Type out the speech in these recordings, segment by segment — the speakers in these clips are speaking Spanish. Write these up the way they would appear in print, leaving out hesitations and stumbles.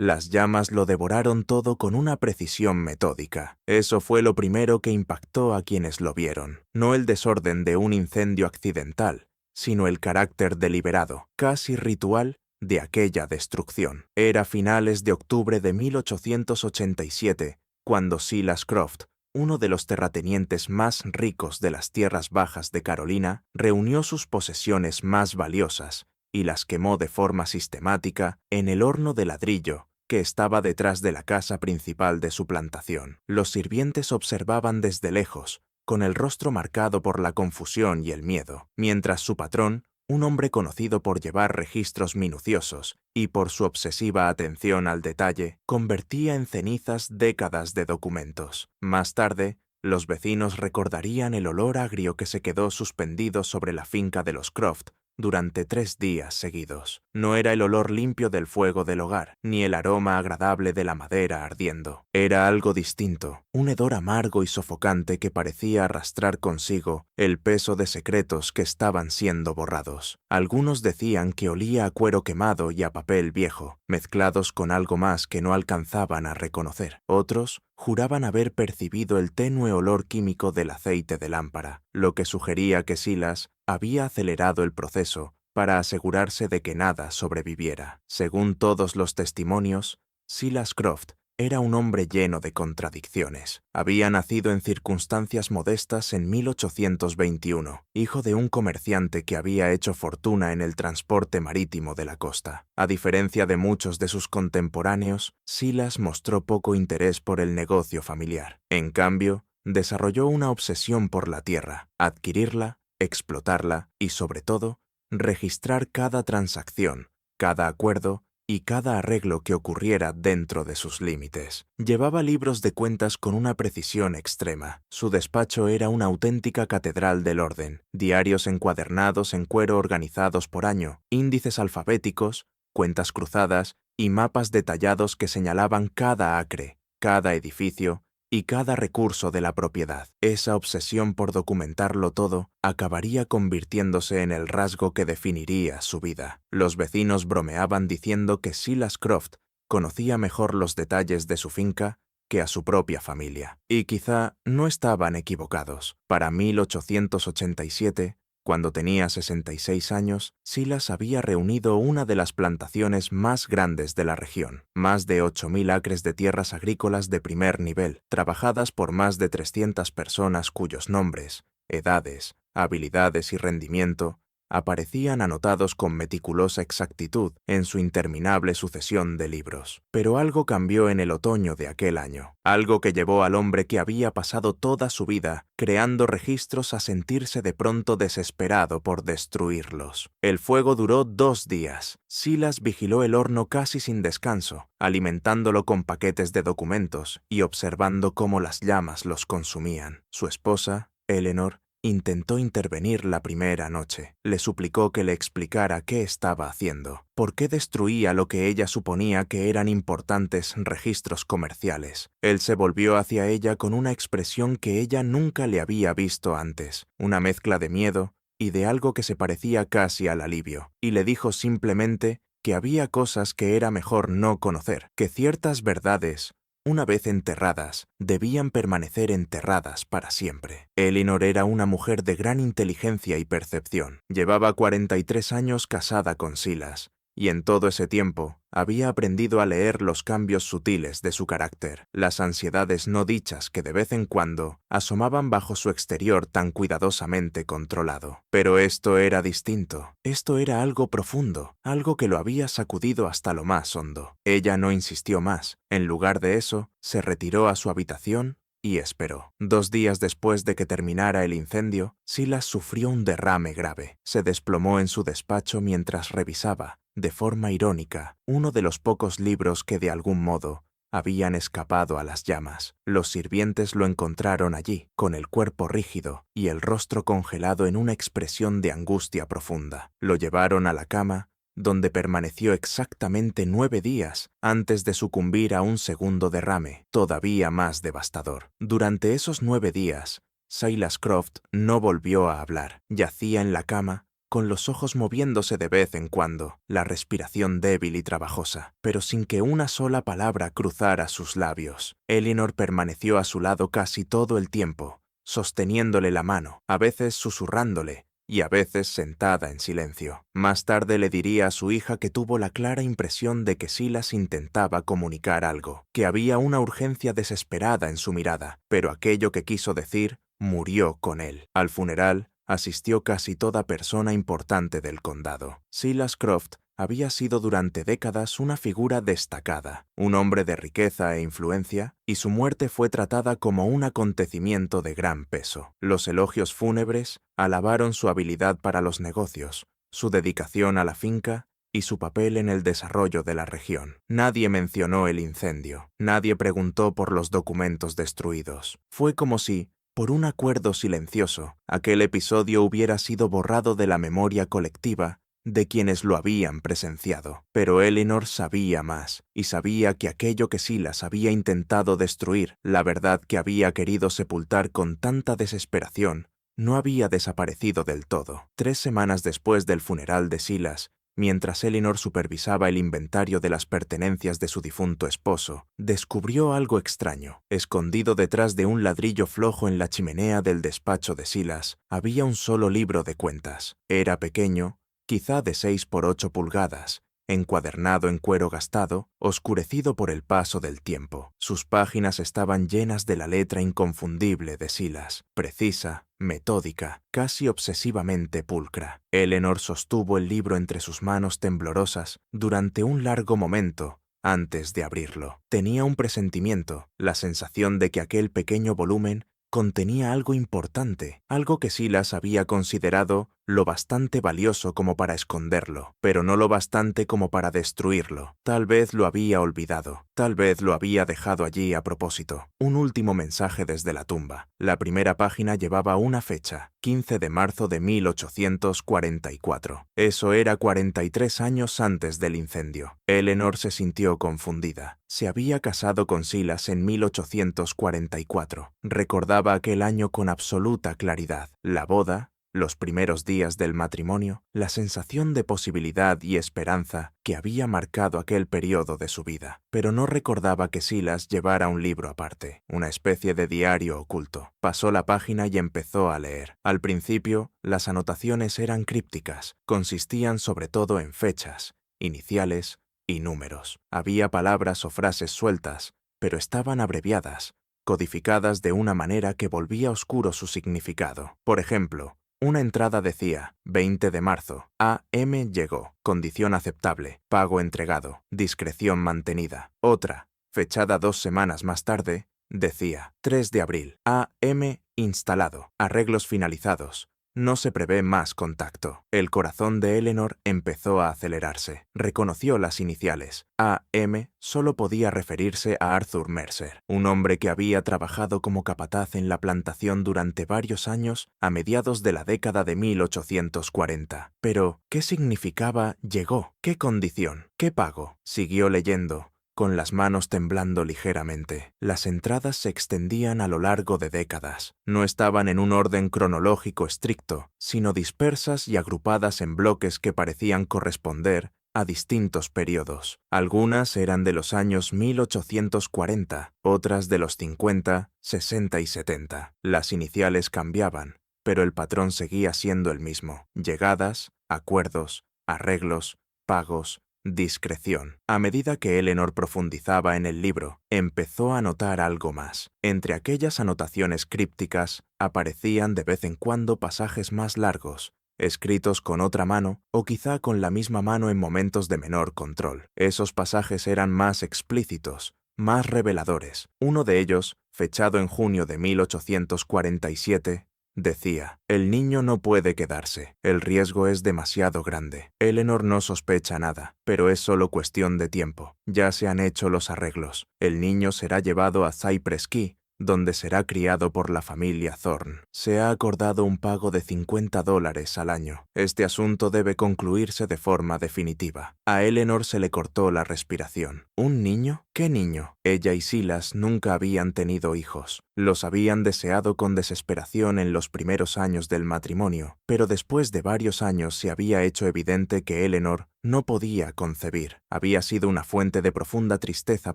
Las llamas lo devoraron todo con una precisión metódica. Eso fue lo primero que impactó a quienes lo vieron. No el desorden de un incendio accidental, sino el carácter deliberado, casi ritual, de aquella destrucción. Era finales de octubre de 1887, cuando Silas Croft, uno de los terratenientes más ricos de las tierras bajas de Carolina, reunió sus posesiones más valiosas y las quemó de forma sistemática en el horno de ladrillo que estaba detrás de la casa principal de su plantación. Los sirvientes observaban desde lejos, con el rostro marcado por la confusión y el miedo, mientras su patrón, un hombre conocido por llevar registros minuciosos y por su obsesiva atención al detalle, convertía en cenizas décadas de documentos. Más tarde, los vecinos recordarían el olor agrio que se quedó suspendido sobre la finca de los Croft durante 3 días seguidos. No era el olor limpio del fuego del hogar, ni el aroma agradable de la madera ardiendo. Era algo distinto, un hedor amargo y sofocante que parecía arrastrar consigo el peso de secretos que estaban siendo borrados. Algunos decían que olía a cuero quemado y a papel viejo, mezclados con algo más que no alcanzaban a reconocer. Otros juraban haber percibido el tenue olor químico del aceite de lámpara, lo que sugería que Silas había acelerado el proceso para asegurarse de que nada sobreviviera. Según todos los testimonios, Silas Croft era un hombre lleno de contradicciones. Había nacido en circunstancias modestas en 1821, hijo de un comerciante que había hecho fortuna en el transporte marítimo de la costa. A diferencia de muchos de sus contemporáneos, Silas mostró poco interés por el negocio familiar. En cambio, desarrolló una obsesión por la tierra, adquirirla, explotarla y, sobre todo, registrar cada transacción, cada acuerdo y cada arreglo que ocurriera dentro de sus límites. Llevaba libros de cuentas con una precisión extrema. Su despacho era una auténtica catedral del orden, diarios encuadernados en cuero organizados por año, índices alfabéticos, cuentas cruzadas y mapas detallados que señalaban cada acre, cada edificio y cada recurso de la propiedad. Esa obsesión por documentarlo todo acabaría convirtiéndose en el rasgo que definiría su vida. Los vecinos bromeaban diciendo que Silas Croft conocía mejor los detalles de su finca que a su propia familia. Y quizá no estaban equivocados. Para 1887, cuando tenía 66 años, Silas había reunido una de las plantaciones más grandes de la región, más de 8.000 acres de tierras agrícolas de primer nivel, trabajadas por más de 300 personas cuyos nombres, edades, habilidades y rendimiento aparecían anotados con meticulosa exactitud en su interminable sucesión de libros. Pero algo cambió en el otoño de aquel año, algo que llevó al hombre que había pasado toda su vida creando registros a sentirse de pronto desesperado por destruirlos. El fuego duró 2 días. Silas vigiló el horno casi sin descanso, alimentándolo con paquetes de documentos y observando cómo las llamas los consumían. Su esposa, Eleanor, intentó intervenir la primera noche. Le suplicó que le explicara qué estaba haciendo, por qué destruía lo que ella suponía que eran importantes registros comerciales. Él se volvió hacia ella con una expresión que ella nunca le había visto antes, una mezcla de miedo y de algo que se parecía casi al alivio, y le dijo simplemente que había cosas que era mejor no conocer, que ciertas verdades, una vez enterradas, debían permanecer enterradas para siempre. Eleanor era una mujer de gran inteligencia y percepción. Llevaba 43 años casada con Silas, y en todo ese tiempo había aprendido a leer los cambios sutiles de su carácter, las ansiedades no dichas que de vez en cuando asomaban bajo su exterior tan cuidadosamente controlado. Pero esto era distinto. Esto era algo profundo, algo que lo había sacudido hasta lo más hondo. Ella no insistió más. En lugar de eso, se retiró a su habitación y esperó. 2 días después de que terminara el incendio, Silas sufrió un derrame grave. Se desplomó en su despacho mientras revisaba, de forma irónica, uno de los pocos libros que de algún modo habían escapado a las llamas. Los sirvientes lo encontraron allí, con el cuerpo rígido y el rostro congelado en una expresión de angustia profunda. Lo llevaron a la cama, donde permaneció exactamente 9 días antes de sucumbir a un segundo derrame, todavía más devastador. Durante esos 9 días, Silas Croft no volvió a hablar. Yacía en la cama, con los ojos moviéndose de vez en cuando, la respiración débil y trabajosa, pero sin que una sola palabra cruzara sus labios. Elinor permaneció a su lado casi todo el tiempo, sosteniéndole la mano, a veces susurrándole, y a veces sentada en silencio. Más tarde le diría a su hija que tuvo la clara impresión de que Silas intentaba comunicar algo, que había una urgencia desesperada en su mirada, pero aquello que quiso decir murió con él. Al funeral asistió casi toda persona importante del condado. Silas Croft había sido durante décadas una figura destacada, un hombre de riqueza e influencia, y su muerte fue tratada como un acontecimiento de gran peso. Los elogios fúnebres alabaron su habilidad para los negocios, su dedicación a la finca y su papel en el desarrollo de la región. Nadie mencionó el incendio, nadie preguntó por los documentos destruidos. Fue como si, por un acuerdo silencioso, aquel episodio hubiera sido borrado de la memoria colectiva de quienes lo habían presenciado. Pero Elinor sabía más, y sabía que aquello que Silas había intentado destruir, la verdad que había querido sepultar con tanta desesperación, no había desaparecido del todo. 3 semanas después del funeral de Silas, mientras Elinor supervisaba el inventario de las pertenencias de su difunto esposo, descubrió algo extraño. Escondido detrás de un ladrillo flojo en la chimenea del despacho de Silas, había un solo libro de cuentas. Era pequeño, quizá de 6 por 8 pulgadas, encuadernado en cuero gastado, oscurecido por el paso del tiempo. Sus páginas estaban llenas de la letra inconfundible de Silas, precisa, metódica, casi obsesivamente pulcra. Elinor sostuvo el libro entre sus manos temblorosas durante un largo momento antes de abrirlo. Tenía un presentimiento, la sensación de que aquel pequeño volumen contenía algo importante, algo que Silas había considerado lo bastante valioso como para esconderlo, pero no lo bastante como para destruirlo. Tal vez lo había olvidado, tal vez lo había dejado allí a propósito. Un último mensaje desde la tumba. La primera página llevaba una fecha, 15 de marzo de 1844. Eso era 43 años antes del incendio. Elinor se sintió confundida. Se había casado con Silas en 1844. Recordaba aquel año con absoluta claridad. La boda, los primeros días del matrimonio, la sensación de posibilidad y esperanza que había marcado aquel periodo de su vida. Pero no recordaba que Silas llevara un libro aparte, una especie de diario oculto. Pasó la página y empezó a leer. Al principio, las anotaciones eran crípticas, consistían sobre todo en fechas, iniciales y números. Había palabras o frases sueltas, pero estaban abreviadas, codificadas de una manera que volvía oscuro su significado. Por ejemplo, una entrada decía, 20 de marzo, AM llegó, condición aceptable, pago entregado, discreción mantenida. Otra, fechada 2 semanas más tarde, decía, 3 de abril, AM instalado, arreglos finalizados. No se prevé más contacto. El corazón de Elinor empezó a acelerarse. Reconoció las iniciales. AM solo podía referirse a Arthur Mercer, un hombre que había trabajado como capataz en la plantación durante varios años a mediados de la década de 1840. Pero, ¿qué significaba llegó? ¿Qué condición? ¿Qué pago? Siguió leyendo, con las manos temblando ligeramente. Las entradas se extendían a lo largo de décadas. No estaban en un orden cronológico estricto, sino dispersas y agrupadas en bloques que parecían corresponder a distintos periodos. Algunas eran de los años 1840, otras de los 50, 60 y 70. Las iniciales cambiaban, pero el patrón seguía siendo el mismo. Llegadas, acuerdos, arreglos, pagos, discreción. A medida que Elinor profundizaba en el libro, empezó a notar algo más. Entre aquellas anotaciones crípticas aparecían de vez en cuando pasajes más largos, escritos con otra mano o quizá con la misma mano en momentos de menor control. Esos pasajes eran más explícitos, más reveladores. Uno de ellos, fechado en junio de 1847, decía, el niño no puede quedarse, el riesgo es demasiado grande. Elinor no sospecha nada, pero es solo cuestión de tiempo. Ya se han hecho los arreglos. El niño será llevado a Cypress Key, donde será criado por la familia Thorne. Se ha acordado un pago de $50 al año. Este asunto debe concluirse de forma definitiva. A Elinor se le cortó la respiración. ¿Un niño? ¿Qué ¿Qué niño? Ella y Silas nunca habían tenido hijos. Los habían deseado con desesperación en los primeros años del matrimonio, pero después de varios años se había hecho evidente que Eleanor no podía concebir. Había sido una fuente de profunda tristeza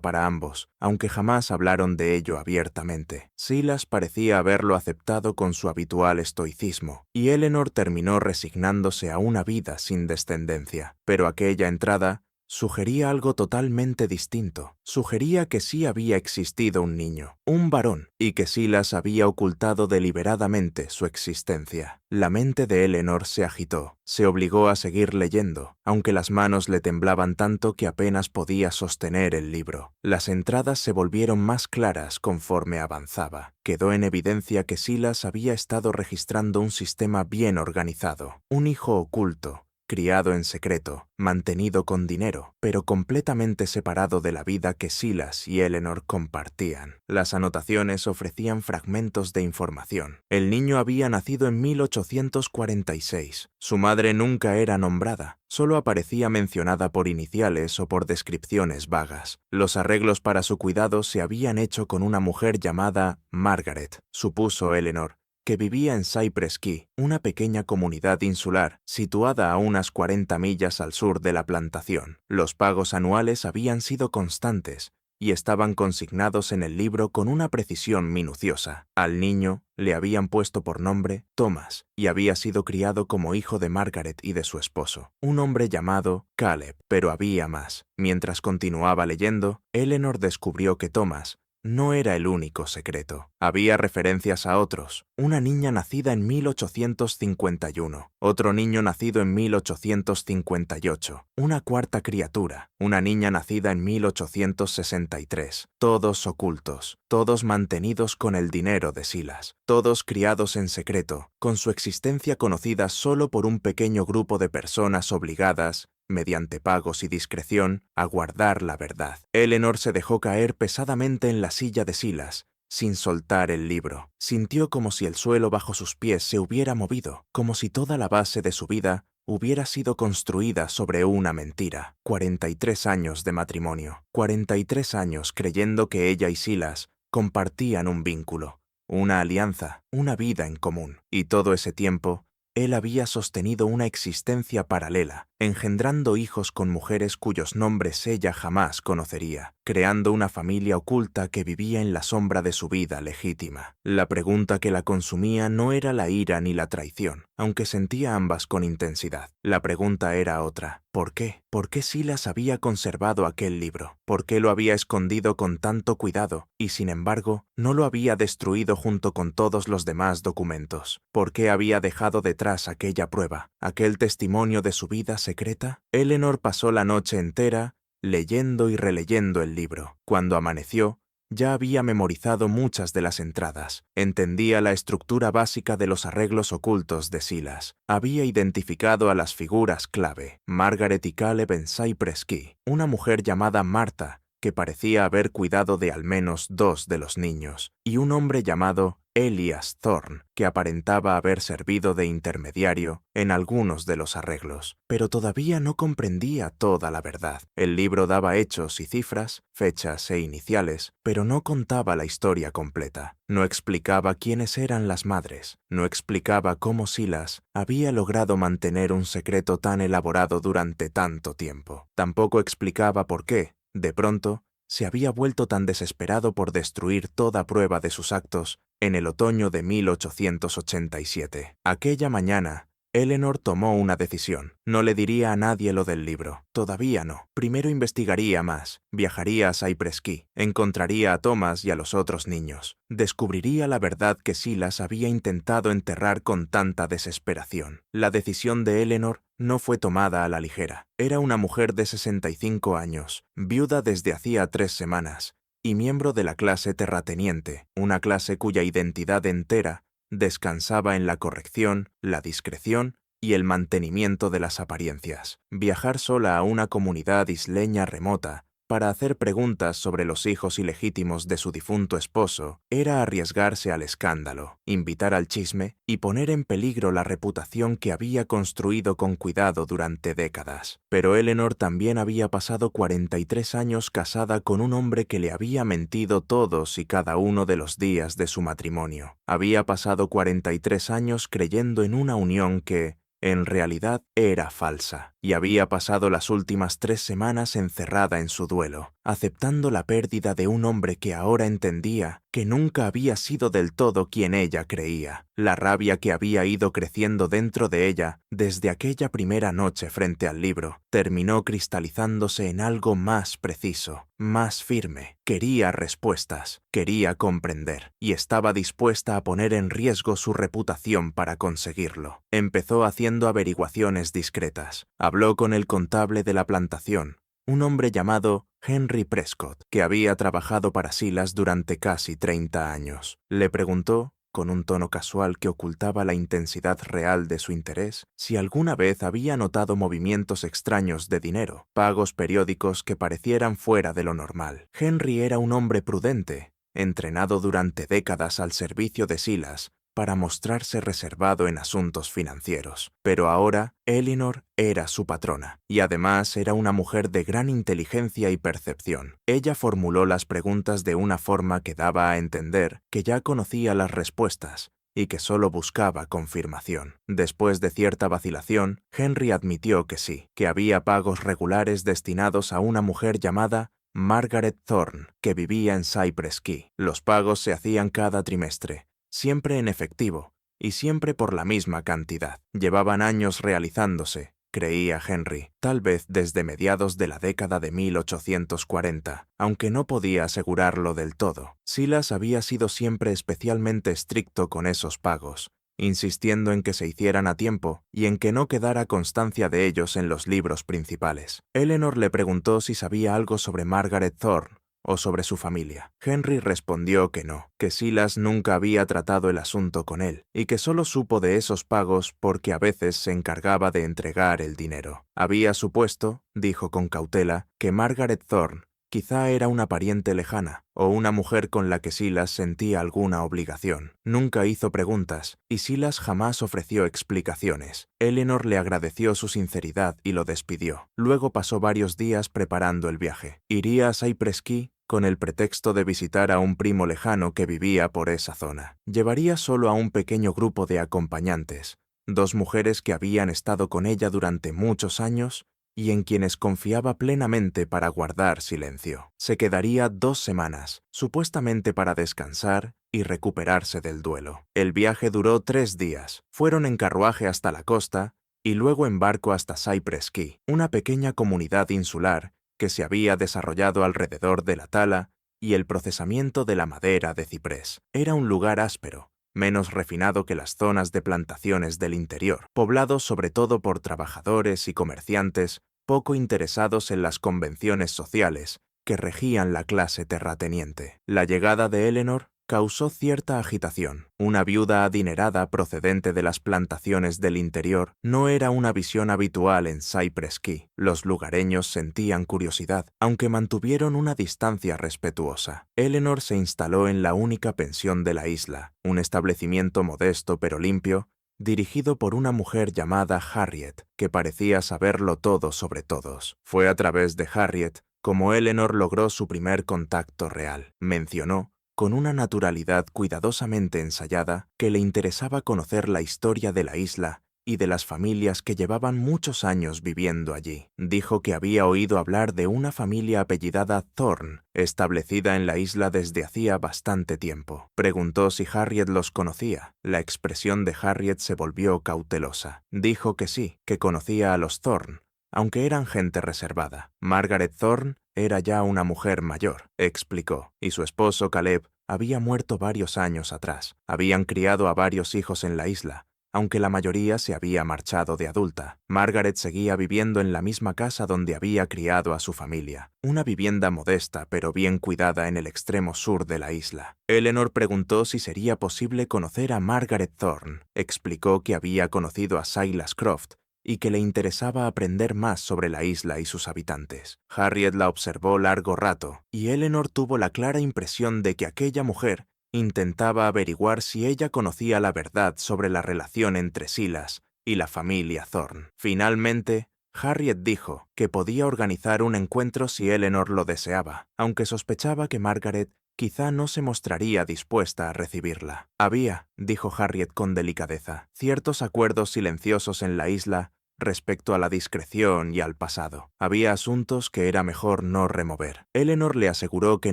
para ambos, aunque jamás hablaron de ello abiertamente. Silas parecía haberlo aceptado con su habitual estoicismo, y Eleanor terminó resignándose a una vida sin descendencia. Pero aquella entrada sugería algo totalmente distinto. Sugería que sí había existido un niño, un varón, y que Silas había ocultado deliberadamente su existencia. La mente de Eleanor se agitó. Se obligó a seguir leyendo, aunque las manos le temblaban tanto que apenas podía sostener el libro. Las entradas se volvieron más claras conforme avanzaba. Quedó en evidencia que Silas había estado registrando un sistema bien organizado, un hijo oculto, criado en secreto, mantenido con dinero, pero completamente separado de la vida que Silas y Eleanor compartían. Las anotaciones ofrecían fragmentos de información. El niño había nacido en 1846. Su madre nunca era nombrada, solo aparecía mencionada por iniciales o por descripciones vagas. Los arreglos para su cuidado se habían hecho con una mujer llamada Margaret, supuso Eleanor, que vivía en Cypress Key, una pequeña comunidad insular situada a unas 40 millas al sur de la plantación. Los pagos anuales habían sido constantes y estaban consignados en el libro con una precisión minuciosa. Al niño le habían puesto por nombre Thomas y había sido criado como hijo de Margaret y de su esposo, un hombre llamado Caleb. Pero había más. Mientras continuaba leyendo, Eleanor descubrió que Thomas no era el único secreto. Había referencias a otros. Una niña nacida en 1851, otro niño nacido en 1858, una cuarta criatura, una niña nacida en 1863, todos ocultos, todos mantenidos con el dinero de Silas, todos criados en secreto, con su existencia conocida solo por un pequeño grupo de personas obligadas, mediante pagos y discreción, a guardar la verdad. Eleanor se dejó caer pesadamente en la silla de Silas, sin soltar el libro. Sintió como si el suelo bajo sus pies se hubiera movido, como si toda la base de su vida hubiera sido construida sobre una mentira. 43 años de matrimonio, 43 años creyendo que ella y Silas compartían un vínculo, una alianza, una vida en común. Y todo ese tiempo, él había sostenido una existencia paralela, engendrando hijos con mujeres cuyos nombres ella jamás conocería, creando una familia oculta que vivía en la sombra de su vida legítima. La pregunta que la consumía no era la ira ni la traición, aunque sentía ambas con intensidad. La pregunta era otra. ¿Por qué? ¿Por qué Silas había conservado aquel libro? ¿Por qué lo había escondido con tanto cuidado y, sin embargo, no lo había destruido junto con todos los demás documentos? ¿Por qué había dejado detrás aquella prueba, aquel testimonio de su vida secreta? Eleanor pasó la noche entera leyendo y releyendo el libro. Cuando amaneció, ya había memorizado muchas de las entradas. Entendía la estructura básica de los arreglos ocultos de Silas. Había identificado a las figuras clave, Margaret y Caleb en Cypress Key, una mujer llamada Martha, que parecía haber cuidado de al menos 2 de los niños, y un hombre llamado Elias Thorne, que aparentaba haber servido de intermediario en algunos de los arreglos, pero todavía no comprendía toda la verdad. El libro daba hechos y cifras, fechas e iniciales, pero no contaba la historia completa. No explicaba quiénes eran las madres, no explicaba cómo Silas había logrado mantener un secreto tan elaborado durante tanto tiempo. Tampoco explicaba por qué, de pronto, se había vuelto tan desesperado por destruir toda prueba de sus actos en el otoño de 1887. Aquella mañana, Eleanor tomó una decisión. No le diría a nadie lo del libro. Todavía no. Primero investigaría más. Viajaría a Cypress Key. Encontraría a Thomas y a los otros niños. Descubriría la verdad que Silas había intentado enterrar con tanta desesperación. La decisión de Eleanor no fue tomada a la ligera. Era una mujer de 65 años, viuda desde hacía 3 semanas, y miembro de la clase terrateniente, una clase cuya identidad entera descansaba en la corrección, la discreción y el mantenimiento de las apariencias. Viajar sola a una comunidad isleña remota para hacer preguntas sobre los hijos ilegítimos de su difunto esposo era arriesgarse al escándalo, invitar al chisme y poner en peligro la reputación que había construido con cuidado durante décadas. Pero Eleanor también había pasado 43 años casada con un hombre que le había mentido todos y cada uno de los días de su matrimonio. Había pasado 43 años creyendo en una unión que, en realidad, era falsa, y había pasado las últimas 3 semanas encerrada en su duelo, aceptando la pérdida de un hombre que ahora entendía que nunca había sido del todo quien ella creía. La rabia que había ido creciendo dentro de ella desde aquella primera noche frente al libro terminó cristalizándose en algo más preciso, más firme. Quería respuestas, quería comprender, y estaba dispuesta a poner en riesgo su reputación para conseguirlo. Empezó haciendo averiguaciones discretas. Habló con el contable de la plantación, un hombre llamado Henry Prescott, que había trabajado para Silas durante casi 30 años. Le preguntó, con un tono casual que ocultaba la intensidad real de su interés, si alguna vez había notado movimientos extraños de dinero, pagos periódicos que parecieran fuera de lo normal. Henry era un hombre prudente, entrenado durante décadas al servicio de Silas, para mostrarse reservado en asuntos financieros. Pero ahora, Eleanor era su patrona, y además era una mujer de gran inteligencia y percepción. Ella formuló las preguntas de una forma que daba a entender que ya conocía las respuestas y que solo buscaba confirmación. Después de cierta vacilación, Henry admitió que sí, que había pagos regulares destinados a una mujer llamada Margaret Thorne, que vivía en Cypress Key. Los pagos se hacían cada trimestre, siempre en efectivo, y siempre por la misma cantidad. Llevaban años realizándose, creía Henry, tal vez desde mediados de la década de 1840, aunque no podía asegurarlo del todo. Silas había sido siempre especialmente estricto con esos pagos, insistiendo en que se hicieran a tiempo y en que no quedara constancia de ellos en los libros principales. Eleanor le preguntó si sabía algo sobre Margaret Thorne o sobre su familia. Henry respondió que no, que Silas nunca había tratado el asunto con él, y que solo supo de esos pagos porque a veces se encargaba de entregar el dinero. Había supuesto, dijo con cautela, que Margaret Thorne quizá era una pariente lejana, o una mujer con la que Silas sentía alguna obligación. Nunca hizo preguntas, y Silas jamás ofreció explicaciones. Eleanor le agradeció su sinceridad y lo despidió. Luego pasó varios días preparando el viaje. Iría a Cypress Key con el pretexto de visitar a un primo lejano que vivía por esa zona. Llevaría solo a un pequeño grupo de acompañantes, 2 mujeres que habían estado con ella durante muchos años y en quienes confiaba plenamente para guardar silencio. Se quedaría 2 semanas, supuestamente para descansar y recuperarse del duelo. El viaje duró 3 días. Fueron en carruaje hasta la costa y luego en barco hasta Cypress Key, una pequeña comunidad insular que se había desarrollado alrededor de la tala y el procesamiento de la madera de ciprés. Era un lugar áspero, menos refinado que las zonas de plantaciones del interior, poblado sobre todo por trabajadores y comerciantes poco interesados en las convenciones sociales que regían la clase terrateniente. La llegada de Eleanor causó cierta agitación. Una viuda adinerada procedente de las plantaciones del interior no era una visión habitual en Cypress Key. Los lugareños sentían curiosidad, aunque mantuvieron una distancia respetuosa. Eleanor se instaló en la única pensión de la isla, un establecimiento modesto pero limpio, dirigido por una mujer llamada Harriet, que parecía saberlo todo sobre todos. Fue a través de Harriet como Eleanor logró su primer contacto real. Mencionó, con una naturalidad cuidadosamente ensayada, que le interesaba conocer la historia de la isla y de las familias que llevaban muchos años viviendo allí. Dijo que había oído hablar de una familia apellidada Thorne, establecida en la isla desde hacía bastante tiempo. Preguntó si Harriet los conocía. La expresión de Harriet se volvió cautelosa. Dijo que sí, que conocía a los Thorne, aunque eran gente reservada. Margaret Thorne era ya una mujer mayor, explicó, y su esposo Caleb había muerto varios años atrás. Habían criado a varios hijos en la isla, aunque la mayoría se había marchado de adulta. Margaret seguía viviendo en la misma casa donde había criado a su familia, una vivienda modesta pero bien cuidada en el extremo sur de la isla. Eleanor preguntó si sería posible conocer a Margaret Thorne. Explicó que había conocido a Silas Croft y que le interesaba aprender más sobre la isla y sus habitantes. Harriet la observó largo rato, y Eleanor tuvo la clara impresión de que aquella mujer intentaba averiguar si ella conocía la verdad sobre la relación entre Silas y la familia Thorne. Finalmente, Harriet dijo que podía organizar un encuentro si Eleanor lo deseaba, aunque sospechaba que Margaret quizá no se mostraría dispuesta a recibirla. Había, dijo Harriet con delicadeza, ciertos acuerdos silenciosos en la isla respecto a la discreción y al pasado. Había asuntos que era mejor no remover. Eleanor le aseguró que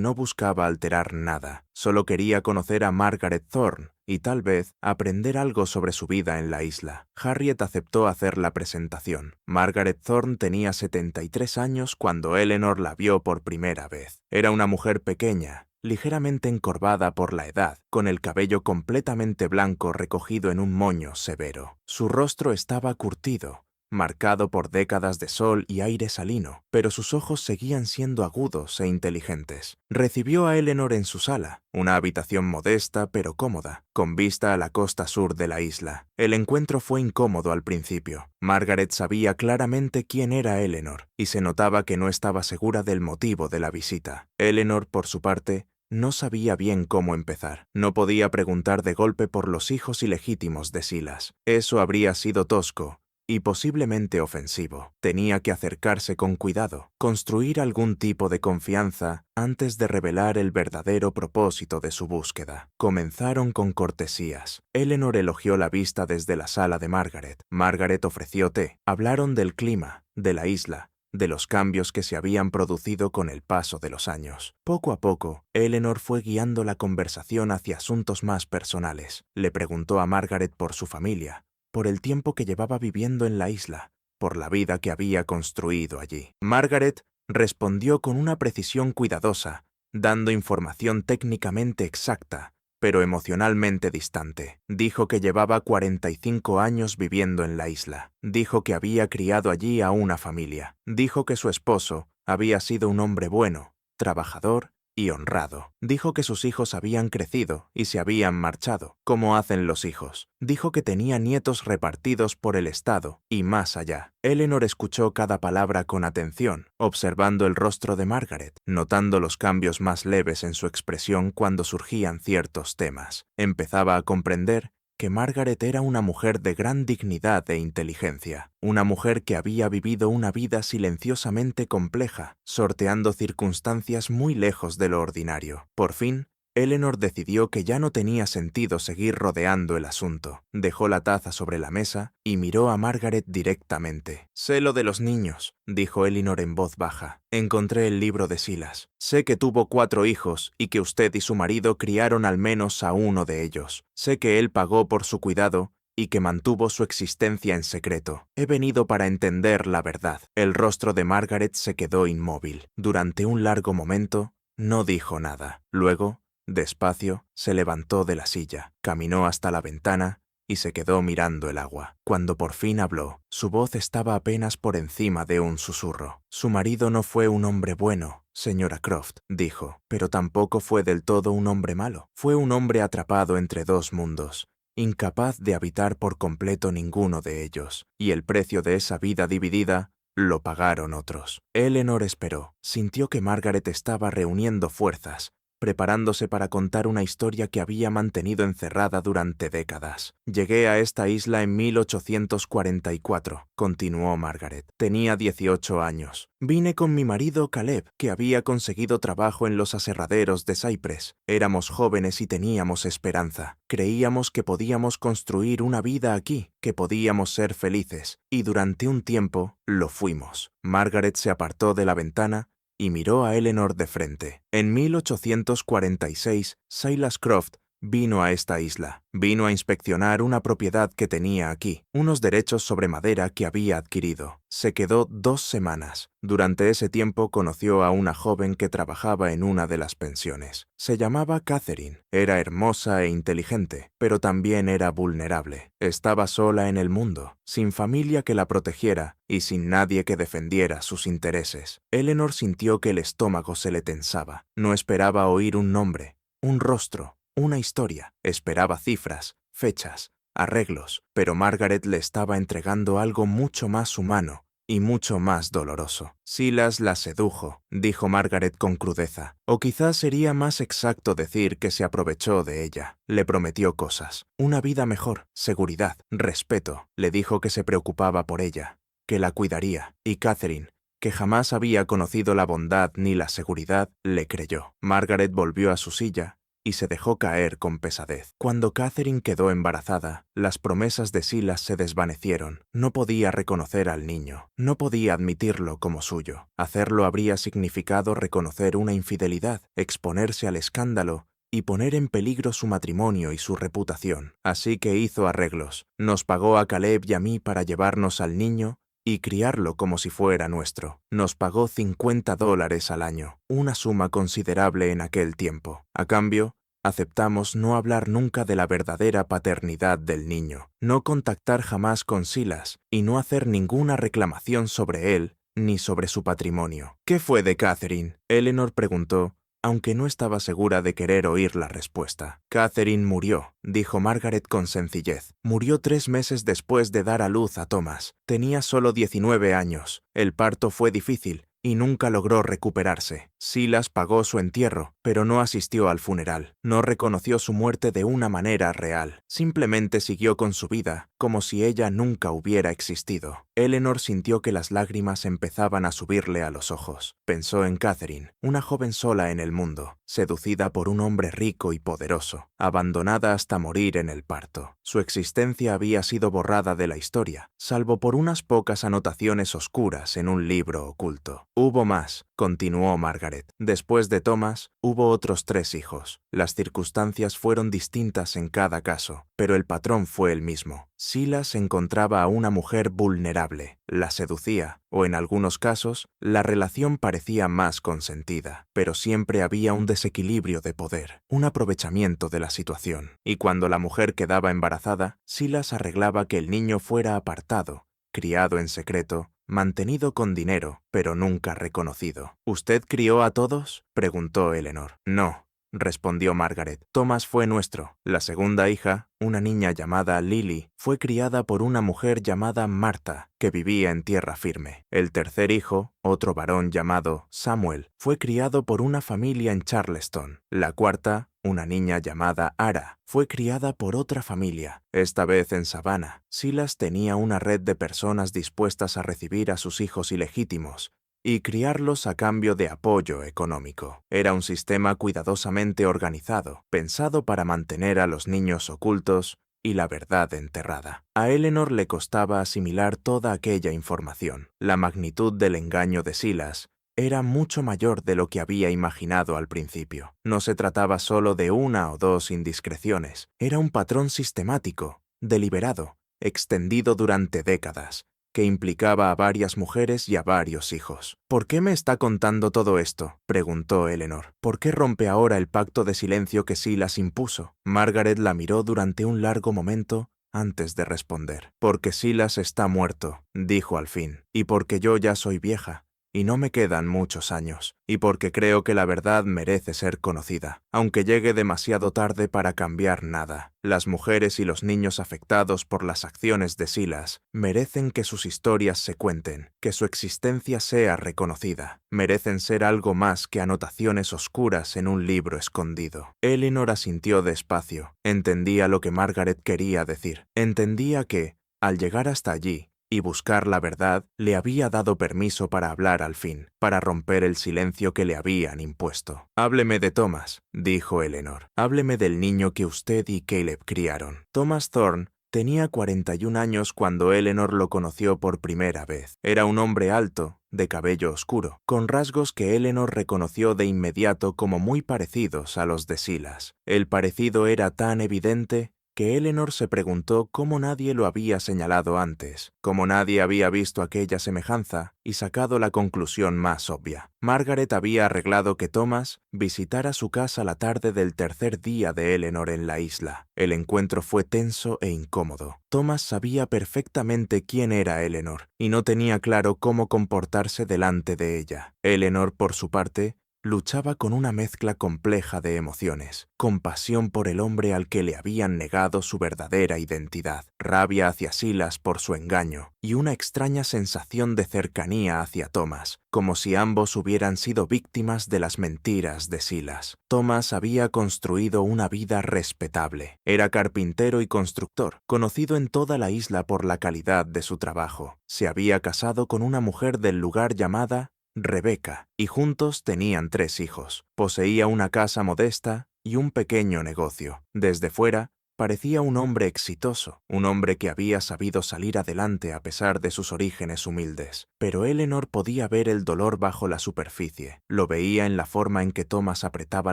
no buscaba alterar nada, solo quería conocer a Margaret Thorne y tal vez aprender algo sobre su vida en la isla. Harriet aceptó hacer la presentación. Margaret Thorne tenía 73 años cuando Eleanor la vio por primera vez. Era una mujer pequeña, ligeramente encorvada por la edad, con el cabello completamente blanco recogido en un moño severo. Su rostro estaba curtido, marcado por décadas de sol y aire salino, pero sus ojos seguían siendo agudos e inteligentes. Recibió a Eleanor en su sala, una habitación modesta pero cómoda, con vista a la costa sur de la isla. El encuentro fue incómodo al principio. Margaret sabía claramente quién era Eleanor, y se notaba que no estaba segura del motivo de la visita. Eleanor, por su parte, no sabía bien cómo empezar. No podía preguntar de golpe por los hijos ilegítimos de Silas. Eso habría sido tosco y posiblemente ofensivo. Tenía que acercarse con cuidado, construir algún tipo de confianza antes de revelar el verdadero propósito de su búsqueda. Comenzaron con cortesías. Eleanor elogió la vista desde la sala de Margaret. Margaret ofreció té. Hablaron del clima, de la isla, de los cambios que se habían producido con el paso de los años. Poco a poco, Eleanor fue guiando la conversación hacia asuntos más personales. Le preguntó a Margaret por su familia, por el tiempo que llevaba viviendo en la isla, por la vida que había construido allí. Margaret respondió con una precisión cuidadosa, dando información técnicamente exacta, pero emocionalmente distante. Dijo que llevaba 45 años viviendo en la isla. Dijo que había criado allí a una familia. Dijo que su esposo había sido un hombre bueno, trabajador y honrado. Dijo que sus hijos habían crecido y se habían marchado, como hacen los hijos. Dijo que tenía nietos repartidos por el estado y más allá. Eleanor escuchó cada palabra con atención, observando el rostro de Margaret, notando los cambios más leves en su expresión cuando surgían ciertos temas. Empezaba a comprender que Margaret era una mujer de gran dignidad e inteligencia, una mujer que había vivido una vida silenciosamente compleja, sorteando circunstancias muy lejos de lo ordinario. Por fin, Eleanor decidió que ya no tenía sentido seguir rodeando el asunto. Dejó la taza sobre la mesa y miró a Margaret directamente. «Sé lo de los niños», dijo Eleanor en voz baja. «Encontré el libro de Silas. Sé que tuvo 4 hijos y que usted y su marido criaron al menos a uno de ellos. Sé que él pagó por su cuidado y que mantuvo su existencia en secreto. He venido para entender la verdad». El rostro de Margaret se quedó inmóvil. Durante un largo momento, no dijo nada. Luego, despacio, se levantó de la silla, caminó hasta la ventana y se quedó mirando el agua. Cuando por fin habló, su voz estaba apenas por encima de un susurro. «Su marido no fue un hombre bueno, señora Croft», dijo, «pero tampoco fue del todo un hombre malo. Fue un hombre atrapado entre 2 mundos, incapaz de habitar por completo ninguno de ellos, y el precio de esa vida dividida lo pagaron otros». Eleanor esperó. Sintió que Margaret estaba reuniendo fuerzas, preparándose para contar una historia que había mantenido encerrada durante décadas. «Llegué a esta isla en 1844», continuó Margaret. «Tenía 18 años. Vine con mi marido Caleb, que había conseguido trabajo en los aserraderos de Cypress. Éramos jóvenes y teníamos esperanza. Creíamos que podíamos construir una vida aquí, que podíamos ser felices, y durante un tiempo lo fuimos». Margaret se apartó de la ventana y miró a Eleanor de frente. En 1846, Silas Croft vino a esta isla. Vino a inspeccionar una propiedad que tenía aquí, unos derechos sobre madera que había adquirido. Se quedó 2 semanas. Durante ese tiempo conoció a una joven que trabajaba en una de las pensiones. Se llamaba Catherine. Era hermosa e inteligente, pero también era vulnerable. Estaba sola en el mundo, sin familia que la protegiera y sin nadie que defendiera sus intereses. Eleanor sintió que el estómago se le tensaba. No esperaba oír un nombre, un rostro, una historia. Esperaba cifras, fechas, arreglos, pero Margaret le estaba entregando algo mucho más humano y mucho más doloroso. Silas la sedujo, dijo Margaret con crudeza. O quizás sería más exacto decir que se aprovechó de ella. Le prometió cosas, una vida mejor, seguridad, respeto. Le dijo que se preocupaba por ella, que la cuidaría, y Catherine, que jamás había conocido la bondad ni la seguridad, le creyó. Margaret volvió a su silla y se dejó caer con pesadez. Cuando Catherine quedó embarazada, las promesas de Silas se desvanecieron. No podía reconocer al niño, no podía admitirlo como suyo. Hacerlo habría significado reconocer una infidelidad, exponerse al escándalo y poner en peligro su matrimonio y su reputación. Así que hizo arreglos. Nos pagó a Caleb y a mí para llevarnos al niño y criarlo como si fuera nuestro. Nos pagó $50 al año, una suma considerable en aquel tiempo. A cambio, aceptamos no hablar nunca de la verdadera paternidad del niño, no contactar jamás con Silas y no hacer ninguna reclamación sobre él ni sobre su patrimonio. ¿Qué fue de Catherine? Eleanor preguntó, aunque no estaba segura de querer oír la respuesta. Catherine murió, dijo Margaret con sencillez. Murió 3 meses después de dar a luz a Thomas. Tenía solo 19 años. El parto fue difícil y nunca logró recuperarse. Silas pagó su entierro, pero no asistió al funeral. No reconoció su muerte de una manera real. Simplemente siguió con su vida, como si ella nunca hubiera existido. Eleanor sintió que las lágrimas empezaban a subirle a los ojos. Pensó en Catherine, una joven sola en el mundo, seducida por un hombre rico y poderoso, abandonada hasta morir en el parto. Su existencia había sido borrada de la historia, salvo por unas pocas anotaciones oscuras en un libro oculto. Hubo más, continuó Margaret. Después de Thomas, hubo otros 3 hijos. Las circunstancias fueron distintas en cada caso, pero el patrón fue el mismo. Silas encontraba a una mujer vulnerable, la seducía, o en algunos casos, la relación parecía más consentida, pero siempre había un desequilibrio de poder, un aprovechamiento de la situación. Y cuando la mujer quedaba embarazada, Silas arreglaba que el niño fuera apartado, criado en secreto, mantenido con dinero, pero nunca reconocido. ¿Usted crió a todos?, preguntó Eleanor. No, respondió Margaret. Thomas fue nuestro. La segunda hija, una niña llamada Lily, fue criada por una mujer llamada Marta, que vivía en tierra firme. El tercer hijo, otro varón llamado Samuel, fue criado por una familia en Charleston. La cuarta, una niña llamada Ara, fue criada por otra familia, esta vez en Savannah. Silas tenía una red de personas dispuestas a recibir a sus hijos ilegítimos y criarlos a cambio de apoyo económico. Era un sistema cuidadosamente organizado, pensado para mantener a los niños ocultos y la verdad enterrada. A Eleanor le costaba asimilar toda aquella información. La magnitud del engaño de Silas era mucho mayor de lo que había imaginado al principio. No se trataba solo de 1 o 2 indiscreciones. Era un patrón sistemático, deliberado, extendido durante décadas, que implicaba a varias mujeres y a varios hijos. ¿Por qué me está contando todo esto?, preguntó Eleanor. ¿Por qué rompe ahora el pacto de silencio que Silas impuso? Margaret la miró durante un largo momento antes de responder. Porque Silas está muerto, dijo al fin, y porque yo ya soy vieja, y no me quedan muchos años, y porque creo que la verdad merece ser conocida, aunque llegue demasiado tarde para cambiar nada. Las mujeres y los niños afectados por las acciones de Silas merecen que sus historias se cuenten, que su existencia sea reconocida. Merecen ser algo más que anotaciones oscuras en un libro escondido. Eleanor asintió despacio. Entendía lo que Margaret quería decir. Entendía que, al llegar hasta allí, y buscar la verdad, le había dado permiso para hablar al fin, para romper el silencio que le habían impuesto. «Hábleme de Thomas», dijo Eleanor. «Hábleme del niño que usted y Caleb criaron». Thomas Thorne tenía 41 años cuando Eleanor lo conoció por primera vez. Era un hombre alto, de cabello oscuro, con rasgos que Eleanor reconoció de inmediato como muy parecidos a los de Silas. El parecido era tan evidente que Eleanor se preguntó cómo nadie lo había señalado antes, cómo nadie había visto aquella semejanza y sacado la conclusión más obvia. Margaret había arreglado que Thomas visitara su casa la tarde del tercer día de Eleanor en la isla. El encuentro fue tenso e incómodo. Thomas sabía perfectamente quién era Eleanor y no tenía claro cómo comportarse delante de ella. Eleanor, por su parte, luchaba con una mezcla compleja de emociones: compasión por el hombre al que le habían negado su verdadera identidad, rabia hacia Silas por su engaño y una extraña sensación de cercanía hacia Thomas, como si ambos hubieran sido víctimas de las mentiras de Silas. Thomas había construido una vida respetable. Era carpintero y constructor, conocido en toda la isla por la calidad de su trabajo. Se había casado con una mujer del lugar llamada Rebeca, y juntos tenían 3 hijos. Poseía una casa modesta y un pequeño negocio. Desde fuera, parecía un hombre exitoso, un hombre que había sabido salir adelante a pesar de sus orígenes humildes. Pero Eleanor podía ver el dolor bajo la superficie. Lo veía en la forma en que Thomas apretaba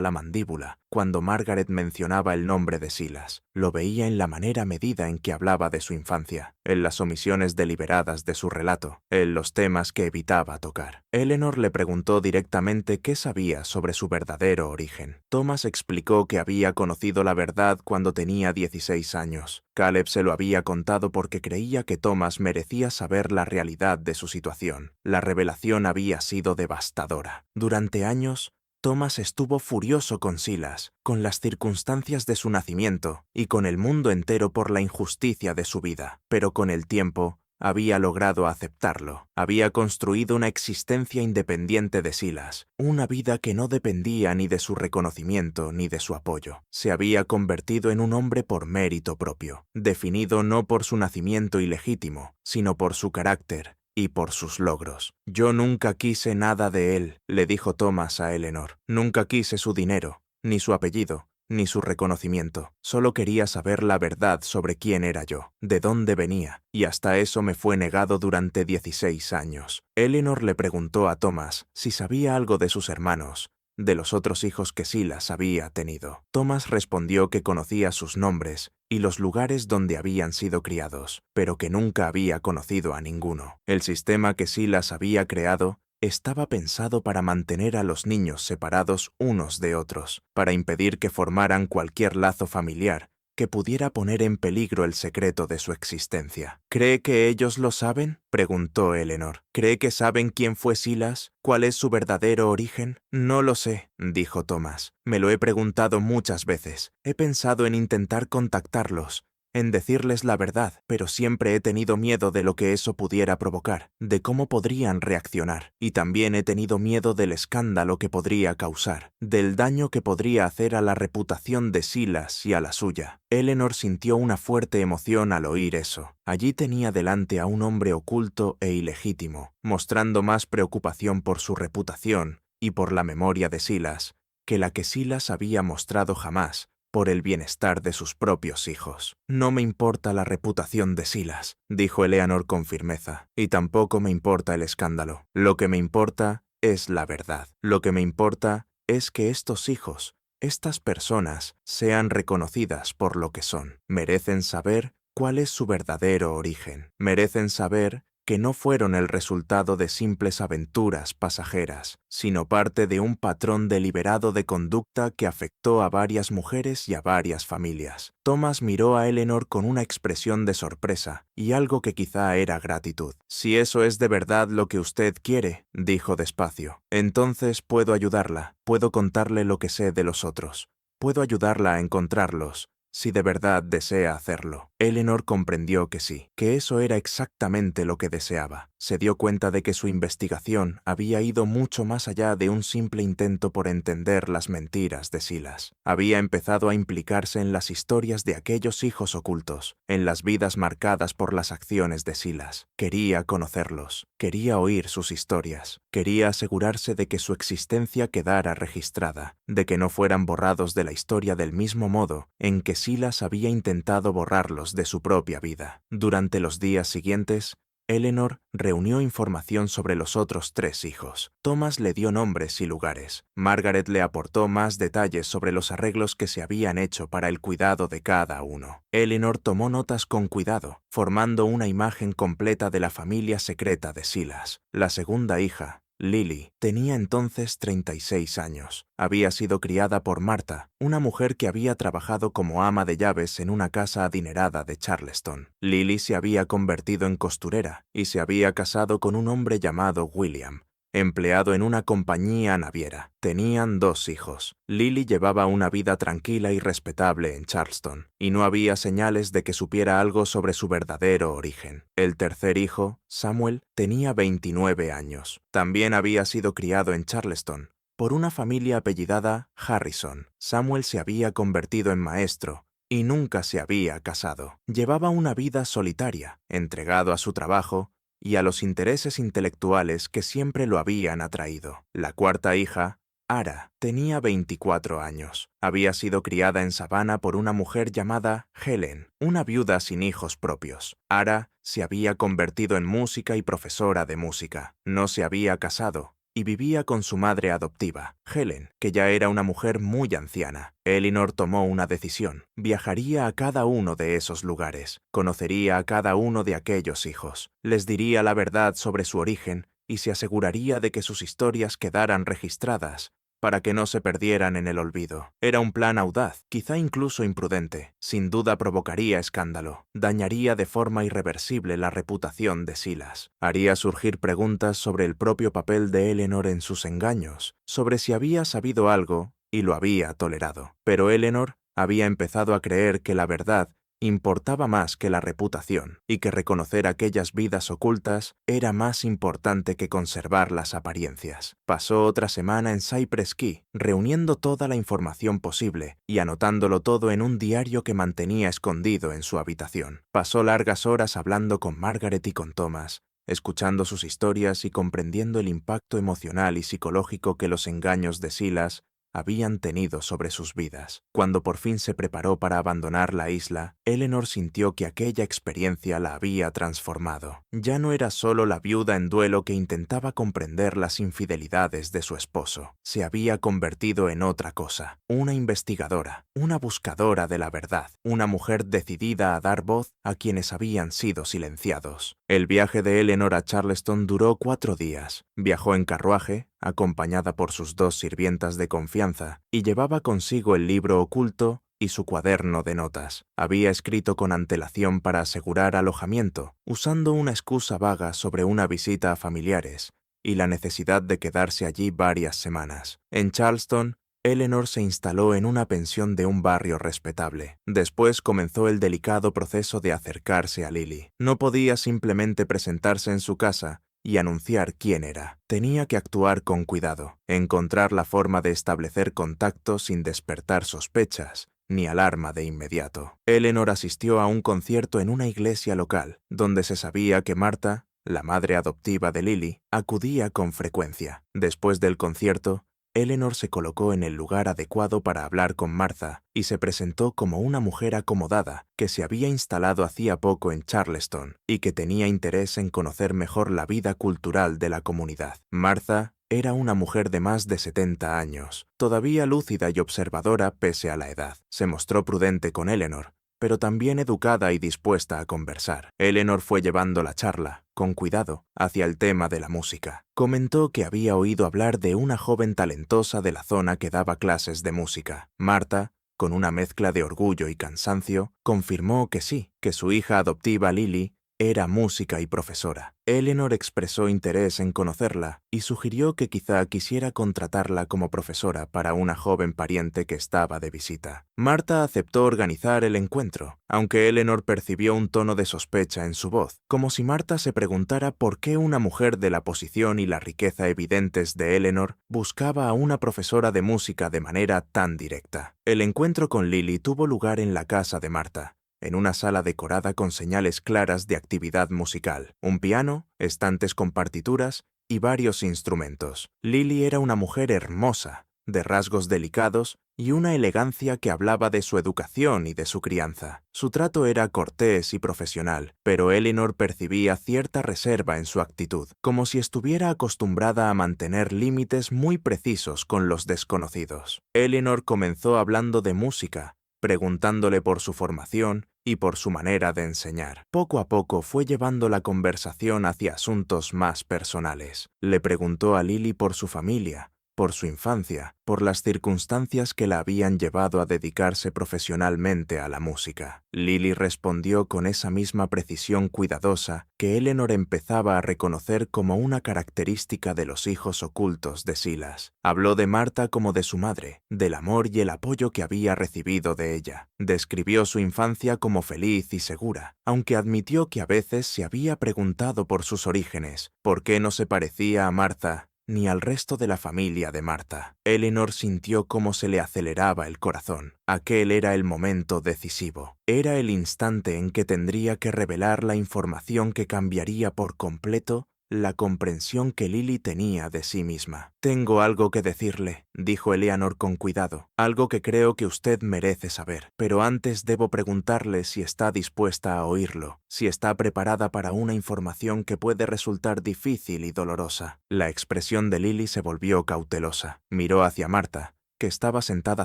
la mandíbula cuando Margaret mencionaba el nombre de Silas. Lo veía en la manera medida en que hablaba de su infancia, en las omisiones deliberadas de su relato, en los temas que evitaba tocar. Eleanor le preguntó directamente qué sabía sobre su verdadero origen. Thomas explicó que había conocido la verdad cuando tenía 16 años. Caleb se lo había contado porque creía que Thomas merecía saber la realidad de su situación. La revelación había sido devastadora. Durante años, Thomas estuvo furioso con Silas, con las circunstancias de su nacimiento y con el mundo entero por la injusticia de su vida. Pero con el tiempo, había logrado aceptarlo. Había construido una existencia independiente de Silas, una vida que no dependía ni de su reconocimiento ni de su apoyo. Se había convertido en un hombre por mérito propio, definido no por su nacimiento ilegítimo, sino por su carácter y por sus logros. «Yo nunca quise nada de él», le dijo Thomas a Eleanor. «Nunca quise su dinero, ni su apellido, ni su reconocimiento. Solo quería saber la verdad sobre quién era yo, de dónde venía, y hasta eso me fue negado durante 16 años». Eleanor le preguntó a Thomas si sabía algo de sus hermanos, de los otros hijos que Silas había tenido. Thomas respondió que conocía sus nombres y los lugares donde habían sido criados, pero que nunca había conocido a ninguno. El sistema que Silas había creado estaba pensado para mantener a los niños separados unos de otros, para impedir que formaran cualquier lazo familiar que pudiera poner en peligro el secreto de su existencia. «¿Cree que ellos lo saben?», preguntó Eleanor. «¿Cree que saben quién fue Silas? ¿Cuál es su verdadero origen?» «No lo sé», dijo Thomas. «Me lo he preguntado muchas veces. He pensado en intentar contactarlos, en decirles la verdad, pero siempre he tenido miedo de lo que eso pudiera provocar, de cómo podrían reaccionar, y también he tenido miedo del escándalo que podría causar, del daño que podría hacer a la reputación de Silas y a la suya». Eleanor sintió una fuerte emoción al oír eso. Allí tenía delante a un hombre oculto e ilegítimo, mostrando más preocupación por su reputación y por la memoria de Silas que la que Silas había mostrado jamás por el bienestar de sus propios hijos. «No me importa la reputación de Silas», dijo Eleanor con firmeza, «y tampoco me importa el escándalo. Lo que me importa es la verdad. Lo que me importa es que estos hijos, estas personas, sean reconocidas por lo que son. Merecen saber cuál es su verdadero origen. Merecen saber que no fueron el resultado de simples aventuras pasajeras, sino parte de un patrón deliberado de conducta que afectó a varias mujeres y a varias familias». Thomas miró a Eleanor con una expresión de sorpresa y algo que quizá era gratitud. «Si eso es de verdad lo que usted quiere», dijo despacio, «entonces puedo ayudarla, puedo contarle lo que sé de los otros, puedo ayudarla a encontrarlos, si de verdad desea hacerlo». Eleanor comprendió que sí, que eso era exactamente lo que deseaba. Se dio cuenta de que su investigación había ido mucho más allá de un simple intento por entender las mentiras de Silas. Había empezado a implicarse en las historias de aquellos hijos ocultos, en las vidas marcadas por las acciones de Silas. Quería conocerlos, quería oír sus historias, quería asegurarse de que su existencia quedara registrada, de que no fueran borrados de la historia del mismo modo en que Silas había intentado borrarlos de su propia vida. Durante los días siguientes, Eleanor reunió información sobre los otros 3 hijos. Thomas le dio nombres y lugares. Margaret le aportó más detalles sobre los arreglos que se habían hecho para el cuidado de cada uno. Eleanor tomó notas con cuidado, formando una imagen completa de la familia secreta de Silas. La segunda hija, Lily, tenía entonces 36 años. Había sido criada por Martha, una mujer que había trabajado como ama de llaves en una casa adinerada de Charleston. Lily se había convertido en costurera y se había casado con un hombre llamado William, empleado en una compañía naviera. Tenían 2 hijos. Lily llevaba una vida tranquila y respetable en Charleston, y no había señales de que supiera algo sobre su verdadero origen. El tercer hijo, Samuel, tenía 29 años. También había sido criado en Charleston por una familia apellidada Harrison. Samuel se había convertido en maestro y nunca se había casado. Llevaba una vida solitaria, entregado a su trabajo y a los intereses intelectuales que siempre lo habían atraído. La cuarta hija, Ara, tenía 24 años. Había sido criada en Savannah por una mujer llamada Helen, una viuda sin hijos propios. Ara se había convertido en música y profesora de música. No se había casado y vivía con su madre adoptiva, Helen, que ya era una mujer muy anciana. Eleanor tomó una decisión. Viajaría a cada uno de esos lugares, conocería a cada uno de aquellos hijos, les diría la verdad sobre su origen y se aseguraría de que sus historias quedaran registradas para que no se perdieran en el olvido. Era un plan audaz, quizá incluso imprudente. Sin duda provocaría escándalo. Dañaría de forma irreversible la reputación de Silas. Haría surgir preguntas sobre el propio papel de Eleanor en sus engaños, sobre si había sabido algo y lo había tolerado. Pero Eleanor había empezado a creer que la verdad importaba más que la reputación y que reconocer aquellas vidas ocultas era más importante que conservar las apariencias. Pasó otra semana en Cypress Key, reuniendo toda la información posible y anotándolo todo en un diario que mantenía escondido en su habitación. Pasó largas horas hablando con Margaret y con Thomas, escuchando sus historias y comprendiendo el impacto emocional y psicológico que los engaños de Silas habían tenido sobre sus vidas. Cuando por fin se preparó para abandonar la isla, Eleanor sintió que aquella experiencia la había transformado. Ya no era solo la viuda en duelo que intentaba comprender las infidelidades de su esposo. Se había convertido en otra cosa, una investigadora, una buscadora de la verdad, una mujer decidida a dar voz a quienes habían sido silenciados. El viaje de Eleanor a Charleston duró 4 días. Viajó en carruaje, acompañada por sus 2 sirvientas de confianza, y llevaba consigo el libro oculto y su cuaderno de notas. Había escrito con antelación para asegurar alojamiento, usando una excusa vaga sobre una visita a familiares y la necesidad de quedarse allí varias semanas. En Charleston, Eleanor se instaló en una pensión de un barrio respetable. Después comenzó el delicado proceso de acercarse a Lily. No podía simplemente presentarse en su casa y anunciar quién era. Tenía que actuar con cuidado, encontrar la forma de establecer contacto sin despertar sospechas ni alarma de inmediato. Eleanor asistió a un concierto en una iglesia local, donde se sabía que Marta, la madre adoptiva de Lily, acudía con frecuencia. Después del concierto, Eleanor se colocó en el lugar adecuado para hablar con Martha y se presentó como una mujer acomodada que se había instalado hacía poco en Charleston y que tenía interés en conocer mejor la vida cultural de la comunidad. Martha era una mujer de más de 70 años, todavía lúcida y observadora pese a la edad. Se mostró prudente con Eleanor, pero también educada y dispuesta a conversar. Eleanor fue llevando la charla, con cuidado, hacia el tema de la música. Comentó que había oído hablar de una joven talentosa de la zona que daba clases de música. Marta, con una mezcla de orgullo y cansancio, confirmó que sí, que su hija adoptiva Lily era música y profesora. Eleanor expresó interés en conocerla y sugirió que quizá quisiera contratarla como profesora para una joven pariente que estaba de visita. Marta aceptó organizar el encuentro, aunque Eleanor percibió un tono de sospecha en su voz, como si Marta se preguntara por qué una mujer de la posición y la riqueza evidentes de Eleanor buscaba a una profesora de música de manera tan directa. El encuentro con Lily tuvo lugar en la casa de Marta, en una sala decorada con señales claras de actividad musical, un piano, estantes con partituras y varios instrumentos. Lily era una mujer hermosa, de rasgos delicados y una elegancia que hablaba de su educación y de su crianza. Su trato era cortés y profesional, pero Eleanor percibía cierta reserva en su actitud, como si estuviera acostumbrada a mantener límites muy precisos con los desconocidos. Eleanor comenzó hablando de música, preguntándole por su formación y por su manera de enseñar. Poco a poco fue llevando la conversación hacia asuntos más personales. Le preguntó a Lily por su familia, por su infancia, por las circunstancias que la habían llevado a dedicarse profesionalmente a la música. Lily respondió con esa misma precisión cuidadosa que Eleanor empezaba a reconocer como una característica de los hijos ocultos de Silas. Habló de Marta como de su madre, del amor y el apoyo que había recibido de ella. Describió su infancia como feliz y segura, aunque admitió que a veces se había preguntado por sus orígenes, por qué no se parecía a Martha ni al resto de la familia de Marta. Eleanor sintió cómo se le aceleraba el corazón. Aquel era el momento decisivo. Era el instante en que tendría que revelar la información que cambiaría por completo la comprensión que Lily tenía de sí misma. «Tengo algo que decirle», dijo Eleanor con cuidado, «algo que creo que usted merece saber, pero antes debo preguntarle si está dispuesta a oírlo, si está preparada para una información que puede resultar difícil y dolorosa». La expresión de Lily se volvió cautelosa. Miró hacia Marta, que estaba sentada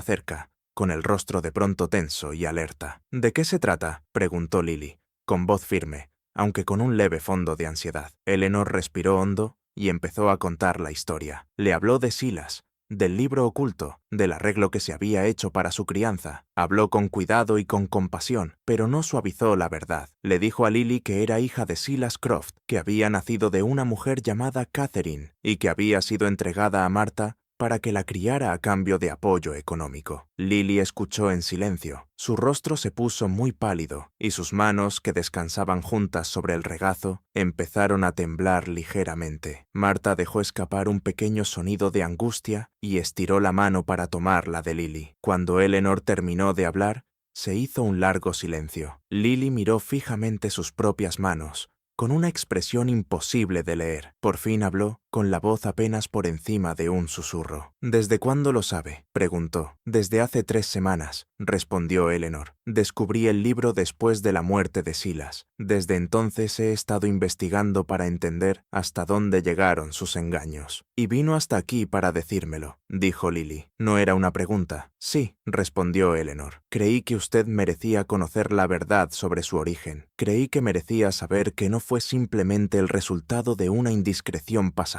cerca, con el rostro de pronto tenso y alerta. «¿De qué se trata?», preguntó Lily, con voz firme, aunque con un leve fondo de ansiedad. Eleanor respiró hondo y empezó a contar la historia. Le habló de Silas, del libro oculto, del arreglo que se había hecho para su crianza. Habló con cuidado y con compasión, pero no suavizó la verdad. Le dijo a Lily que era hija de Silas Croft, que había nacido de una mujer llamada Catherine y que había sido entregada a Marta para que la criara a cambio de apoyo económico. Lily escuchó en silencio. Su rostro se puso muy pálido y sus manos, que descansaban juntas sobre el regazo, empezaron a temblar ligeramente. Marta dejó escapar un pequeño sonido de angustia y estiró la mano para tomar la de Lily. Cuando Eleanor terminó de hablar, se hizo un largo silencio. Lily miró fijamente sus propias manos, con una expresión imposible de leer. Por fin habló, con la voz apenas por encima de un susurro. «¿Desde cuándo lo sabe?», preguntó. «Desde hace 3 semanas», respondió Eleanor. «Descubrí el libro después de la muerte de Silas. Desde entonces he estado investigando para entender hasta dónde llegaron sus engaños». «Y vino hasta aquí para decírmelo», dijo Lily. No era una pregunta. «Sí», respondió Eleanor. «Creí que usted merecía conocer la verdad sobre su origen. Creí que merecía saber que no fue simplemente el resultado de una indiscreción pasajera,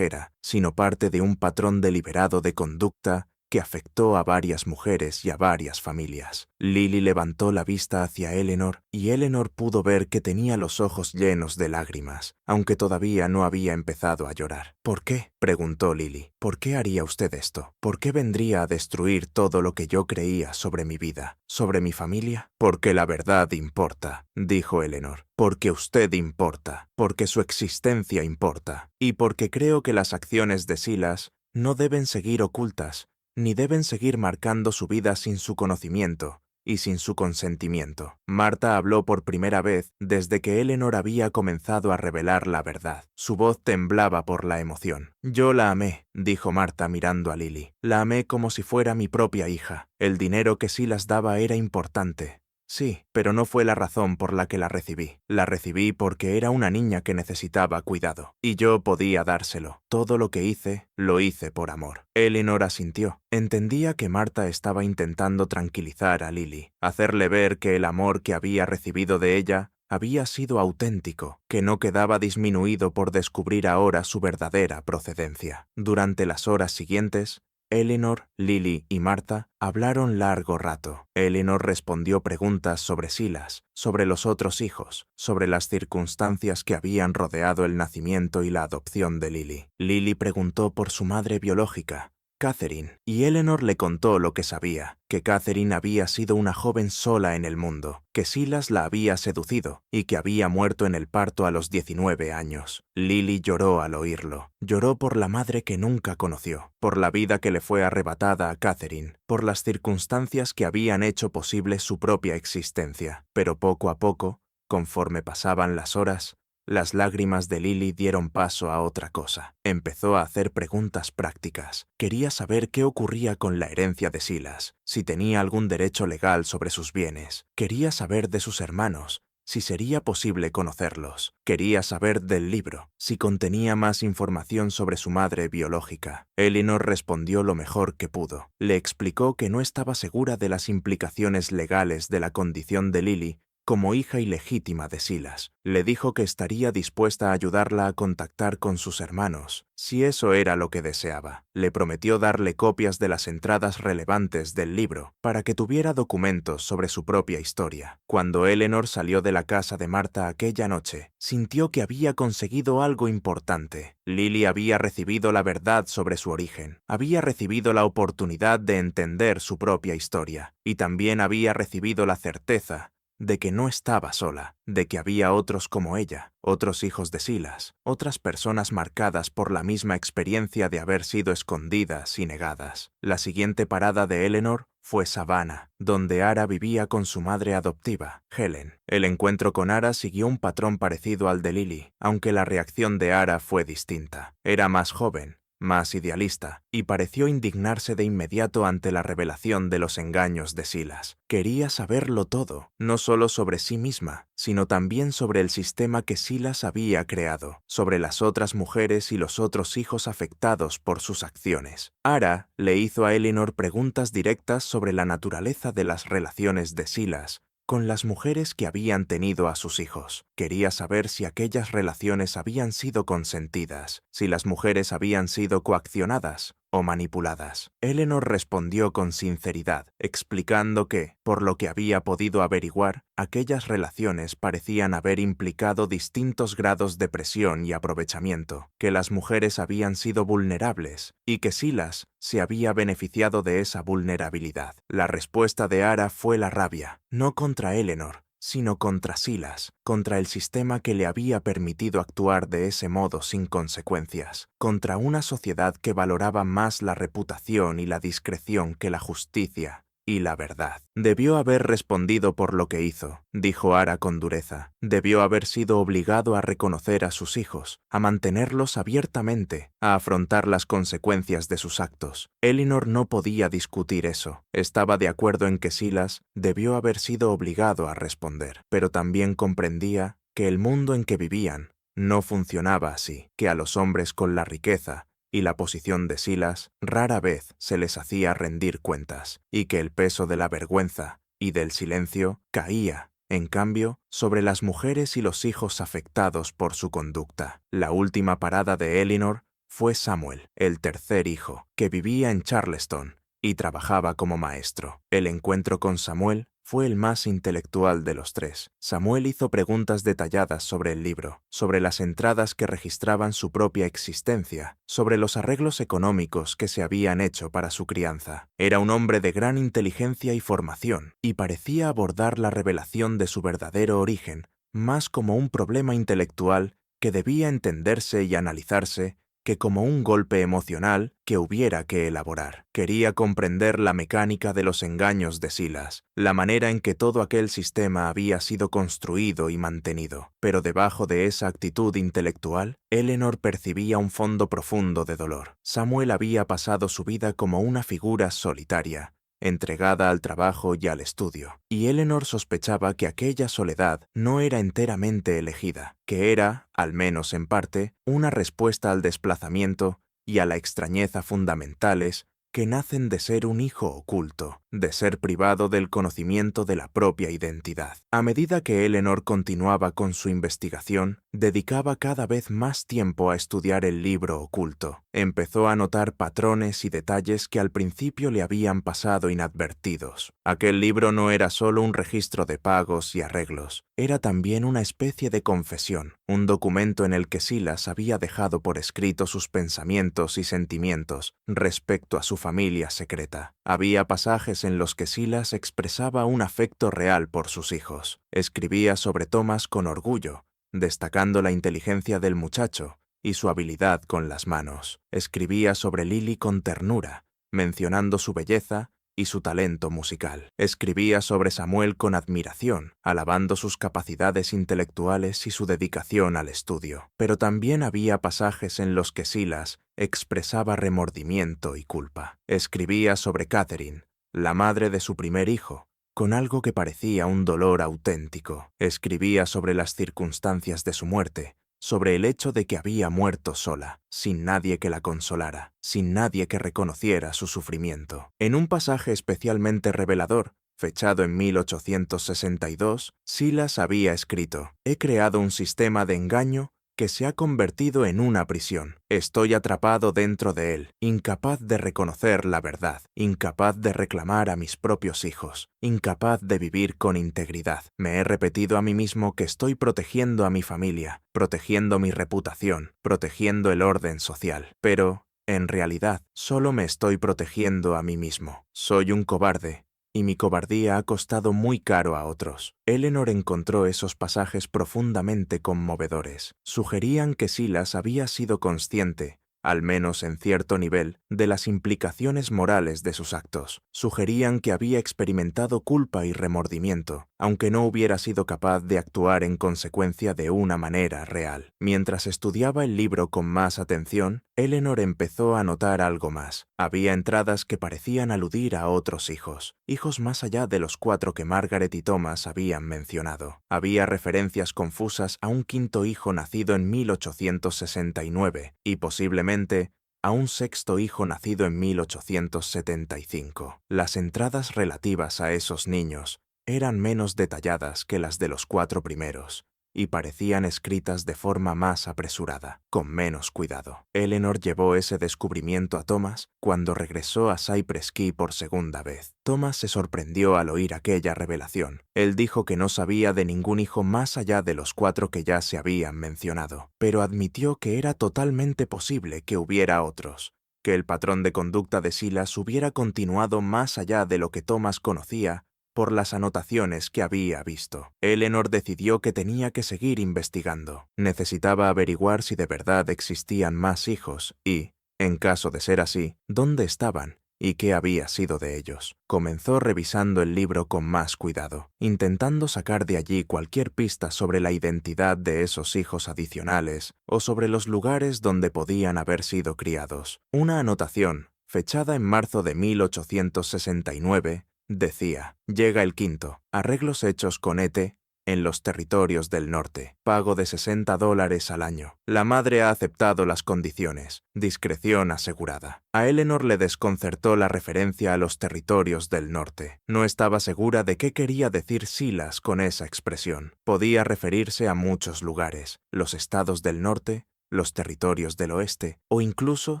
sino parte de un patrón deliberado de conducta que afectó a varias mujeres y a varias familias». Lily levantó la vista hacia Eleanor y Eleanor pudo ver que tenía los ojos llenos de lágrimas, aunque todavía no había empezado a llorar. «¿Por qué?», preguntó Lily. «¿Por qué haría usted esto? ¿Por qué vendría a destruir todo lo que yo creía sobre mi vida, sobre mi familia?» «Porque la verdad importa», dijo Eleanor. «Porque usted importa, porque su existencia importa, y porque creo que las acciones de Silas no deben seguir ocultas, ni deben seguir marcando su vida sin su conocimiento y sin su consentimiento». Marta habló por primera vez desde que Eleanor había comenzado a revelar la verdad. Su voz temblaba por la emoción. «Yo la amé», dijo Marta mirando a Lily. «La amé como si fuera mi propia hija. El dinero que Silas daba era importante. Sí, pero no fue la razón por la que la recibí. La recibí porque era una niña que necesitaba cuidado, y yo podía dárselo. Todo lo que hice, lo hice por amor». Eleanor asintió. Entendía que Marta estaba intentando tranquilizar a Lily, hacerle ver que el amor que había recibido de ella había sido auténtico, que no quedaba disminuido por descubrir ahora su verdadera procedencia. Durante las horas siguientes, Eleanor, Lily y Marta hablaron largo rato. Eleanor respondió preguntas sobre Silas, sobre los otros hijos, sobre las circunstancias que habían rodeado el nacimiento y la adopción de Lily. Lily preguntó por su madre biológica, Catherine, y Eleanor le contó lo que sabía, que Catherine había sido una joven sola en el mundo, que Silas la había seducido y que había muerto en el parto a los 19 años. Lily lloró al oírlo. Lloró por la madre que nunca conoció, por la vida que le fue arrebatada a Catherine, por las circunstancias que habían hecho posible su propia existencia. Pero poco a poco, conforme pasaban las horas, las lágrimas de Lily dieron paso a otra cosa. Empezó a hacer preguntas prácticas. Quería saber qué ocurría con la herencia de Silas, si tenía algún derecho legal sobre sus bienes. Quería saber de sus hermanos, si sería posible conocerlos. Quería saber del libro, si contenía más información sobre su madre biológica. Eleanor respondió lo mejor que pudo. Le explicó que no estaba segura de las implicaciones legales de la condición de Lily como hija ilegítima de Silas. Le dijo que estaría dispuesta a ayudarla a contactar con sus hermanos, si eso era lo que deseaba. Le prometió darle copias de las entradas relevantes del libro, para que tuviera documentos sobre su propia historia. Cuando Eleanor salió de la casa de Marta aquella noche, sintió que había conseguido algo importante. Lily había recibido la verdad sobre su origen, había recibido la oportunidad de entender su propia historia, y también había recibido la certeza de que no estaba sola, de que había otros como ella, otros hijos de Silas, otras personas marcadas por la misma experiencia de haber sido escondidas y negadas. La siguiente parada de Eleanor fue Savannah, donde Ara vivía con su madre adoptiva, Helen. El encuentro con Ara siguió un patrón parecido al de Lily, aunque la reacción de Ara fue distinta. Era más joven, más idealista, y pareció indignarse de inmediato ante la revelación de los engaños de Silas. Quería saberlo todo, no solo sobre sí misma, sino también sobre el sistema que Silas había creado, sobre las otras mujeres y los otros hijos afectados por sus acciones. Ara le hizo a Eleanor preguntas directas sobre la naturaleza de las relaciones de Silas con las mujeres que habían tenido a sus hijos. Quería saber si aquellas relaciones habían sido consentidas, si las mujeres habían sido coaccionadas o manipuladas. Eleanor respondió con sinceridad, explicando que, por lo que había podido averiguar, aquellas relaciones parecían haber implicado distintos grados de presión y aprovechamiento, que las mujeres habían sido vulnerables y que Silas se había beneficiado de esa vulnerabilidad. La respuesta de Ara fue la rabia, no contra Eleanor, sino contra Silas, contra el sistema que le había permitido actuar de ese modo sin consecuencias, contra una sociedad que valoraba más la reputación y la discreción que la justicia y la verdad. Debió haber respondido por lo que hizo, dijo Ara con dureza. Debió haber sido obligado a reconocer a sus hijos, a mantenerlos abiertamente, a afrontar las consecuencias de sus actos. Eleanor no podía discutir eso. Estaba de acuerdo en que Silas debió haber sido obligado a responder, pero también comprendía que el mundo en que vivían no funcionaba así, que a los hombres con la riqueza y la posición de Silas rara vez se les hacía rendir cuentas, y que el peso de la vergüenza y del silencio caía, en cambio, sobre las mujeres y los hijos afectados por su conducta. La última parada de Eleanor fue Samuel, el tercer hijo, que vivía en Charleston y trabajaba como maestro. El encuentro con Samuel fue el más intelectual de los tres. Samuel hizo preguntas detalladas sobre el libro, sobre las entradas que registraban su propia existencia, sobre los arreglos económicos que se habían hecho para su crianza. Era un hombre de gran inteligencia y formación, y parecía abordar la revelación de su verdadero origen más como un problema intelectual que debía entenderse y analizarse que como un golpe emocional que hubiera que elaborar. Quería comprender la mecánica de los engaños de Silas, la manera en que todo aquel sistema había sido construido y mantenido. Pero debajo de esa actitud intelectual, Eleanor percibía un fondo profundo de dolor. Samuel había pasado su vida como una figura solitaria, entregada al trabajo y al estudio, y Eleanor sospechaba que aquella soledad no era enteramente elegida, que era, al menos en parte, una respuesta al desplazamiento y a la extrañeza fundamentales que nacen de ser un hijo oculto, de ser privado del conocimiento de la propia identidad. A medida que Eleanor continuaba con su investigación, dedicaba cada vez más tiempo a estudiar el libro oculto. Empezó a notar patrones y detalles que al principio le habían pasado inadvertidos. Aquel libro no era solo un registro de pagos y arreglos, era también una especie de confesión, un documento en el que Silas había dejado por escrito sus pensamientos y sentimientos respecto a su familia secreta. Había pasajes en los que Silas expresaba un afecto real por sus hijos. Escribía sobre Thomas con orgullo, destacando la inteligencia del muchacho y su habilidad con las manos. Escribía sobre Lily con ternura, mencionando su belleza y su talento musical. Escribía sobre Samuel con admiración, alabando sus capacidades intelectuales y su dedicación al estudio. Pero también había pasajes en los que Silas expresaba remordimiento y culpa. Escribía sobre Catherine, la madre de su primer hijo, con algo que parecía un dolor auténtico. Escribía sobre las circunstancias de su muerte, sobre el hecho de que había muerto sola, sin nadie que la consolara, sin nadie que reconociera su sufrimiento. En un pasaje especialmente revelador, fechado en 1862, Silas había escrito: «He creado un sistema de engaño que se ha convertido en una prisión. Estoy atrapado dentro de él, incapaz de reconocer la verdad, incapaz de reclamar a mis propios hijos, incapaz de vivir con integridad. Me he repetido a mí mismo que estoy protegiendo a mi familia, protegiendo mi reputación, protegiendo el orden social. Pero, en realidad, solo me estoy protegiendo a mí mismo. Soy un cobarde, y mi cobardía ha costado muy caro a otros». Eleanor encontró esos pasajes profundamente conmovedores. Sugerían que Silas había sido consciente, al menos en cierto nivel, de las implicaciones morales de sus actos. Sugerían que había experimentado culpa y remordimiento, aunque no hubiera sido capaz de actuar en consecuencia de una manera real. Mientras estudiaba el libro con más atención, Eleanor empezó a notar algo más. Había entradas que parecían aludir a otros hijos más allá de los 4 que Margaret y Thomas habían mencionado. Había referencias confusas a un quinto hijo nacido en 1869 y posiblemente a un sexto hijo nacido en 1875. Las entradas relativas a esos niños eran menos detalladas que las de los 4 primeros, y parecían escritas de forma más apresurada, con menos cuidado. Eleanor llevó ese descubrimiento a Thomas cuando regresó a Cypress Key por segunda vez. Thomas se sorprendió al oír aquella revelación. Él dijo que no sabía de ningún hijo más allá de los 4 que ya se habían mencionado, pero admitió que era totalmente posible que hubiera otros, que el patrón de conducta de Silas hubiera continuado más allá de lo que Thomas conocía por las anotaciones que había visto. Eleanor decidió que tenía que seguir investigando. Necesitaba averiguar si de verdad existían más hijos y, en caso de ser así, dónde estaban y qué había sido de ellos. Comenzó revisando el libro con más cuidado, intentando sacar de allí cualquier pista sobre la identidad de esos hijos adicionales o sobre los lugares donde podían haber sido criados. Una anotación, fechada en marzo de 1869, decía: «Llega el quinto. Arreglos hechos con E.T. en los territorios del norte. Pago de $60 al año. La madre ha aceptado las condiciones. Discreción asegurada». A Eleanor le desconcertó la referencia a los territorios del norte. No estaba segura de qué quería decir Silas con esa expresión. Podía referirse a muchos lugares: los estados del norte, los territorios del oeste, o incluso,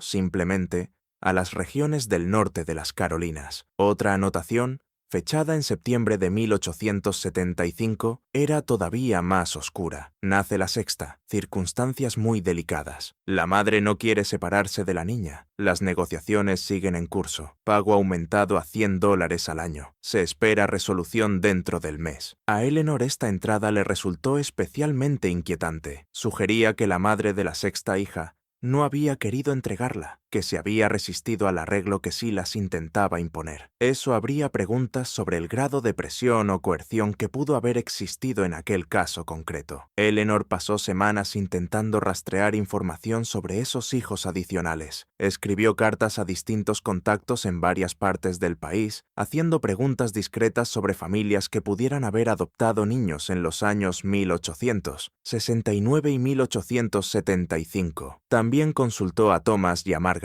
simplemente, a las regiones del norte de las Carolinas. Otra anotación, fechada en septiembre de 1875, era todavía más oscura. Nace la sexta, circunstancias muy delicadas. La madre no quiere separarse de la niña. Las negociaciones siguen en curso. Pago aumentado a $100 al año. Se espera resolución dentro del mes. A Eleanor esta entrada le resultó especialmente inquietante. Sugería que la madre de la sexta hija no había querido entregarla, que se había resistido al arreglo que Silas intentaba imponer. Eso abría preguntas sobre el grado de presión o coerción que pudo haber existido en aquel caso concreto. Eleanor pasó semanas intentando rastrear información sobre esos hijos adicionales. Escribió cartas a distintos contactos en varias partes del país, haciendo preguntas discretas sobre familias que pudieran haber adoptado niños en los años 1869 y 1875. También consultó a Thomas y a Margaret,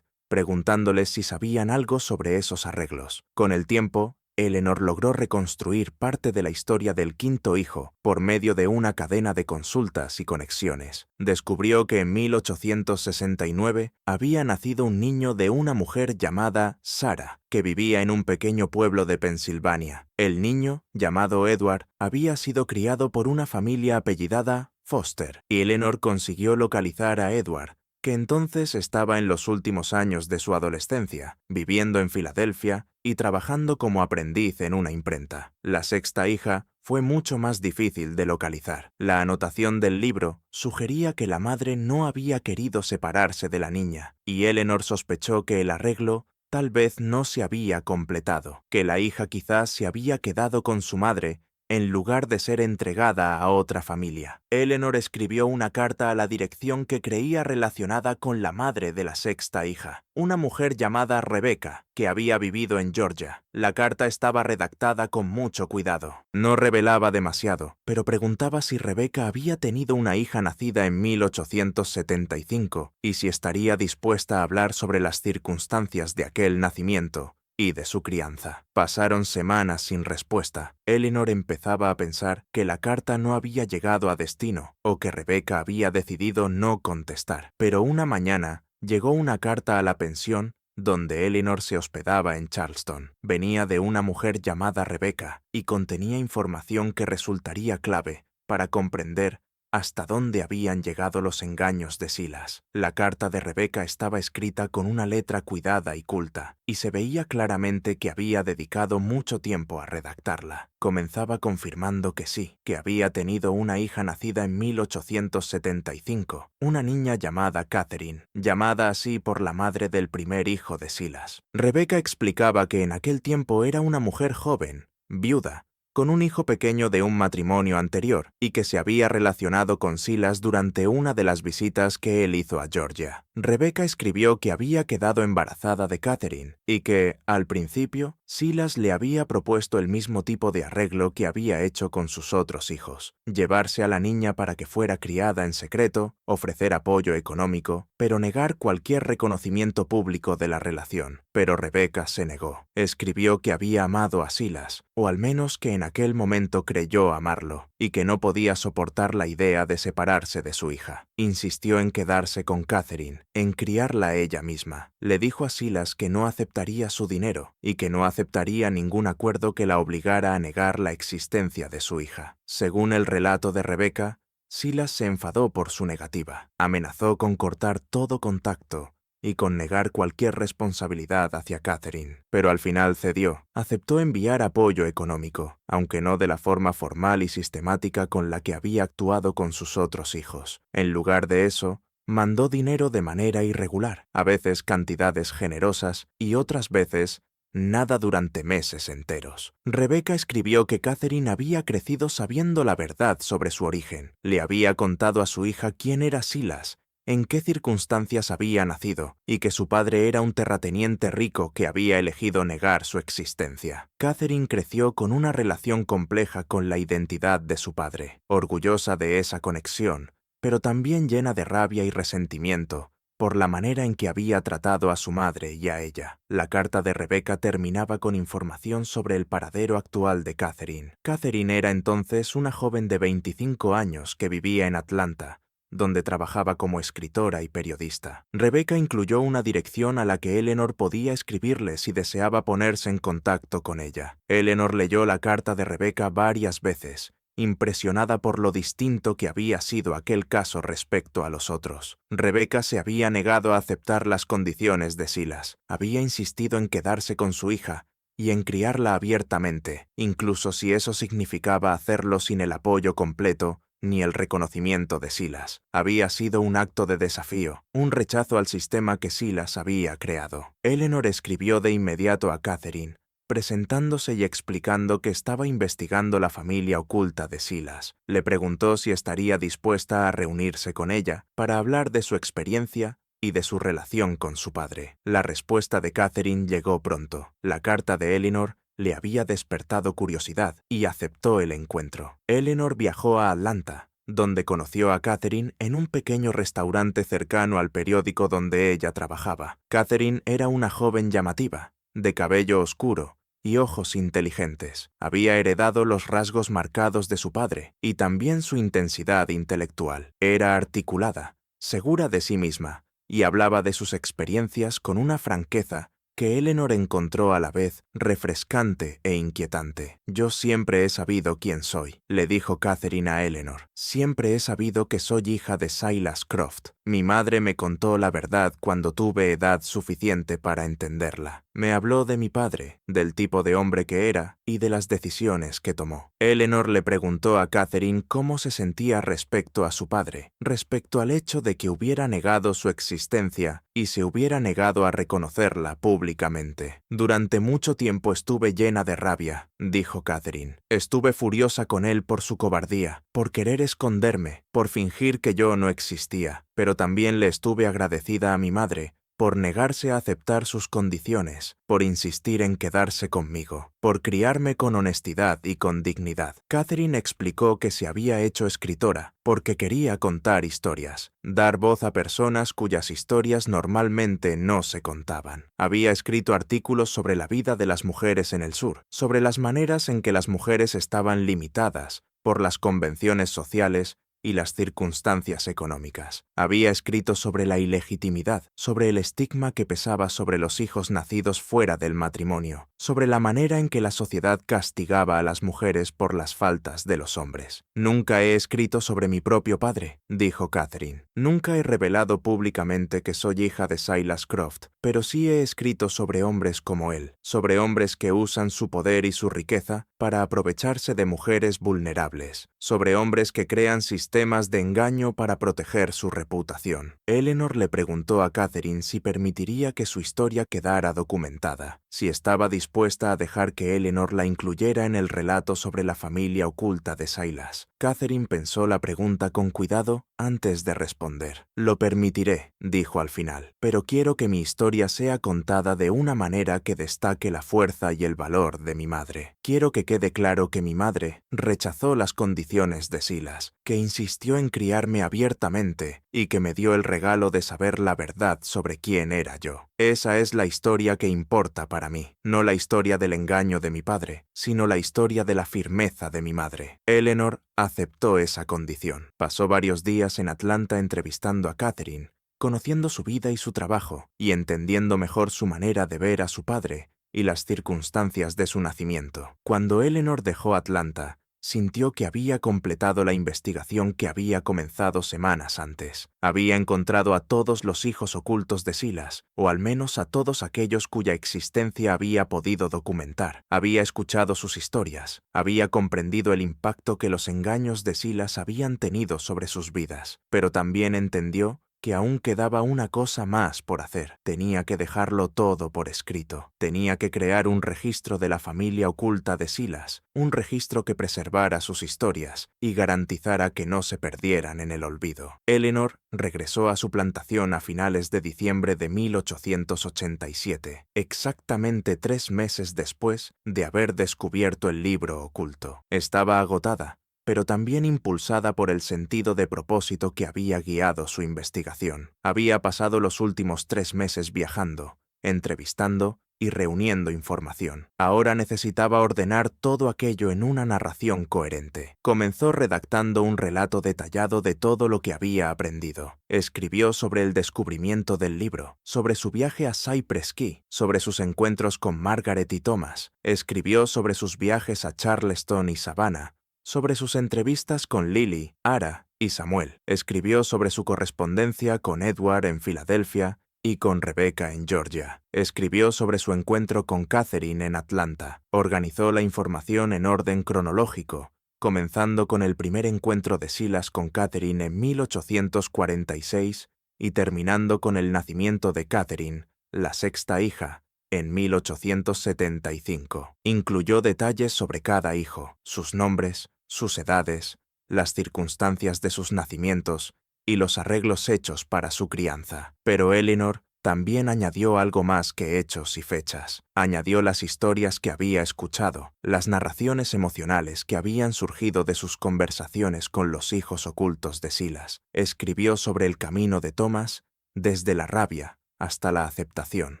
preguntándoles si sabían algo sobre esos arreglos. Con el tiempo, Eleanor logró reconstruir parte de la historia del quinto hijo por medio de una cadena de consultas y conexiones. Descubrió que en 1869 había nacido un niño de una mujer llamada Sarah, que vivía en un pequeño pueblo de Pensilvania. El niño, llamado Edward, había sido criado por una familia apellidada Foster, y Eleanor consiguió localizar a Edward, que entonces estaba en los últimos años de su adolescencia, viviendo en Filadelfia y trabajando como aprendiz en una imprenta. La sexta hija fue mucho más difícil de localizar. La anotación del libro sugería que la madre no había querido separarse de la niña, y Eleanor sospechó que el arreglo tal vez no se había completado, que la hija quizás se había quedado con su madre en lugar de ser entregada a otra familia. Eleanor escribió una carta a la dirección que creía relacionada con la madre de la sexta hija, una mujer llamada Rebecca, que había vivido en Georgia. La carta estaba redactada con mucho cuidado. No revelaba demasiado, pero preguntaba si Rebecca había tenido una hija nacida en 1875 y si estaría dispuesta a hablar sobre las circunstancias de aquel nacimiento y de su crianza. Pasaron semanas sin respuesta. Eleanor empezaba a pensar que la carta no había llegado a destino o que Rebecca había decidido no contestar. Pero una mañana llegó una carta a la pensión donde Eleanor se hospedaba en Charleston. Venía de una mujer llamada Rebecca y contenía información que resultaría clave para comprender hasta dónde habían llegado los engaños de Silas. La carta de Rebecca estaba escrita con una letra cuidada y culta, y se veía claramente que había dedicado mucho tiempo a redactarla. Comenzaba confirmando que sí, que había tenido una hija nacida en 1875, una niña llamada Catherine, llamada así por la madre del primer hijo de Silas. Rebecca explicaba que en aquel tiempo era una mujer joven, viuda, con un hijo pequeño de un matrimonio anterior, y que se había relacionado con Silas durante una de las visitas que él hizo a Georgia. Rebecca escribió que había quedado embarazada de Catherine, y que, al principio, Silas le había propuesto el mismo tipo de arreglo que había hecho con sus otros hijos: llevarse a la niña para que fuera criada en secreto, ofrecer apoyo económico, pero negar cualquier reconocimiento público de la relación. Pero Rebecca se negó. Escribió que había amado a Silas, o al menos que en aquel momento creyó amarlo, y que no podía soportar la idea de separarse de su hija. Insistió en quedarse con Catherine, en criarla ella misma. Le dijo a Silas que no aceptaría su dinero, y que no aceptaría ningún acuerdo que la obligara a negar la existencia de su hija. Según el relato de Rebecca, Silas se enfadó por su negativa. Amenazó con cortar todo contacto y con negar cualquier responsabilidad hacia Catherine. Pero al final cedió. Aceptó enviar apoyo económico, aunque no de la forma formal y sistemática con la que había actuado con sus otros hijos. En lugar de eso, mandó dinero de manera irregular, a veces cantidades generosas y otras veces nada durante meses enteros. Rebecca escribió que Catherine había crecido sabiendo la verdad sobre su origen. Le había contado a su hija quién era Silas, en qué circunstancias había nacido, y que su padre era un terrateniente rico que había elegido negar su existencia. Catherine creció con una relación compleja con la identidad de su padre, orgullosa de esa conexión, pero también llena de rabia y resentimiento por la manera en que había tratado a su madre y a ella. La carta de Rebecca terminaba con información sobre el paradero actual de Catherine. Catherine era entonces una joven de 25 años que vivía en Atlanta, donde trabajaba como escritora y periodista. Rebecca incluyó una dirección a la que Eleanor podía escribirle si deseaba ponerse en contacto con ella. Eleanor leyó la carta de Rebecca varias veces, impresionada por lo distinto que había sido aquel caso respecto a los otros. Rebecca se había negado a aceptar las condiciones de Silas. Había insistido en quedarse con su hija y en criarla abiertamente, incluso si eso significaba hacerlo sin el apoyo completo ni el reconocimiento de Silas. Había sido un acto de desafío, un rechazo al sistema que Silas había creado. Eleanor escribió de inmediato a Catherine, presentándose y explicando que estaba investigando la familia oculta de Silas. Le preguntó si estaría dispuesta a reunirse con ella para hablar de su experiencia y de su relación con su padre. La respuesta de Catherine llegó pronto. La carta de Eleanor le había despertado curiosidad y aceptó el encuentro. Eleanor viajó a Atlanta, donde conoció a Catherine en un pequeño restaurante cercano al periódico donde ella trabajaba. Catherine era una joven llamativa, de cabello oscuro y ojos inteligentes. Había heredado los rasgos marcados de su padre y también su intensidad intelectual. Era articulada, segura de sí misma, y hablaba de sus experiencias con una franqueza que Eleanor encontró a la vez refrescante e inquietante. «Yo siempre he sabido quién soy», le dijo Catherine a Eleanor. «Siempre he sabido que soy hija de Silas Croft. Mi madre me contó la verdad cuando tuve edad suficiente para entenderla. Me habló de mi padre, del tipo de hombre que era y de las decisiones que tomó». Eleanor le preguntó a Catherine cómo se sentía respecto a su padre, respecto al hecho de que hubiera negado su existencia y se hubiera negado a reconocerla públicamente. «Durante mucho tiempo estuve llena de rabia», dijo Catherine. «Estuve furiosa con él por su cobardía, por querer esconderme, por fingir que yo no existía. Pero también le estuve agradecida a mi madre por negarse a aceptar sus condiciones, por insistir en quedarse conmigo, por criarme con honestidad y con dignidad. Catherine explicó que se había hecho escritora porque quería contar historias, dar voz a personas cuyas historias normalmente no se contaban. Había escrito artículos sobre la vida de las mujeres en el sur, sobre las maneras en que las mujeres estaban limitadas por las convenciones sociales y las circunstancias económicas. Había escrito sobre la ilegitimidad, sobre el estigma que pesaba sobre los hijos nacidos fuera del matrimonio, sobre la manera en que la sociedad castigaba a las mujeres por las faltas de los hombres. «Nunca he escrito sobre mi propio padre», dijo Catherine. «Nunca he revelado públicamente que soy hija de Silas Croft, pero sí he escrito sobre hombres como él, sobre hombres que usan su poder y su riqueza para aprovecharse de mujeres vulnerables, sobre hombres que crean sistemas de engaño para proteger su reputación». Eleanor le preguntó a Catherine si permitiría que su historia quedara documentada, si estaba dispuesta a dejar que Eleanor la incluyera en el relato sobre la familia oculta de Silas. Catherine pensó la pregunta con cuidado antes de responder. «Lo permitiré», dijo al final, «pero quiero que mi historia sea contada de una manera que destaque la fuerza y el valor de mi madre. Quiero que quede claro que mi madre rechazó las condiciones de Silas, que insistió en criarme abiertamente y que me dio el regalo de saber la verdad sobre quién era yo. Esa es la historia que importa para mí, no la historia del engaño de mi padre, sino la historia de la firmeza de mi madre». Eleanor aceptó esa condición. Pasó varios días en Atlanta entrevistando a Catherine, conociendo su vida y su trabajo, y entendiendo mejor su manera de ver a su padre y las circunstancias de su nacimiento. Cuando Eleanor dejó Atlanta, sintió que había completado la investigación que había comenzado semanas antes. Había encontrado a todos los hijos ocultos de Silas, o al menos a todos aquellos cuya existencia había podido documentar. Había escuchado sus historias, había comprendido el impacto que los engaños de Silas habían tenido sobre sus vidas, pero también entendió que aún quedaba una cosa más por hacer. Tenía que dejarlo todo por escrito. Tenía que crear un registro de la familia oculta de Silas, un registro que preservara sus historias y garantizara que no se perdieran en el olvido. Eleanor regresó a su plantación a finales de diciembre de 1887, exactamente 3 meses después de haber descubierto el libro oculto. Estaba agotada, pero también impulsada por el sentido de propósito que había guiado su investigación. Había pasado los últimos 3 meses viajando, entrevistando y reuniendo información. Ahora necesitaba ordenar todo aquello en una narración coherente. Comenzó redactando un relato detallado de todo lo que había aprendido. Escribió sobre el descubrimiento del libro, sobre su viaje a Cypress Key, sobre sus encuentros con Margaret y Thomas. Escribió sobre sus viajes a Charleston y Savannah, sobre sus entrevistas con Lily, Ara y Samuel. Escribió sobre su correspondencia con Edward en Filadelfia y con Rebecca en Georgia. Escribió sobre su encuentro con Catherine en Atlanta. Organizó la información en orden cronológico, comenzando con el primer encuentro de Silas con Catherine en 1846 y terminando con el nacimiento de Catherine, la 6ª hija, en 1875. Incluyó detalles sobre cada hijo, sus nombres, sus edades, las circunstancias de sus nacimientos y los arreglos hechos para su crianza. Pero Eleanor también añadió algo más que hechos y fechas. Añadió las historias que había escuchado, las narraciones emocionales que habían surgido de sus conversaciones con los hijos ocultos de Silas. Escribió sobre el camino de Thomas, desde la rabia hasta la aceptación,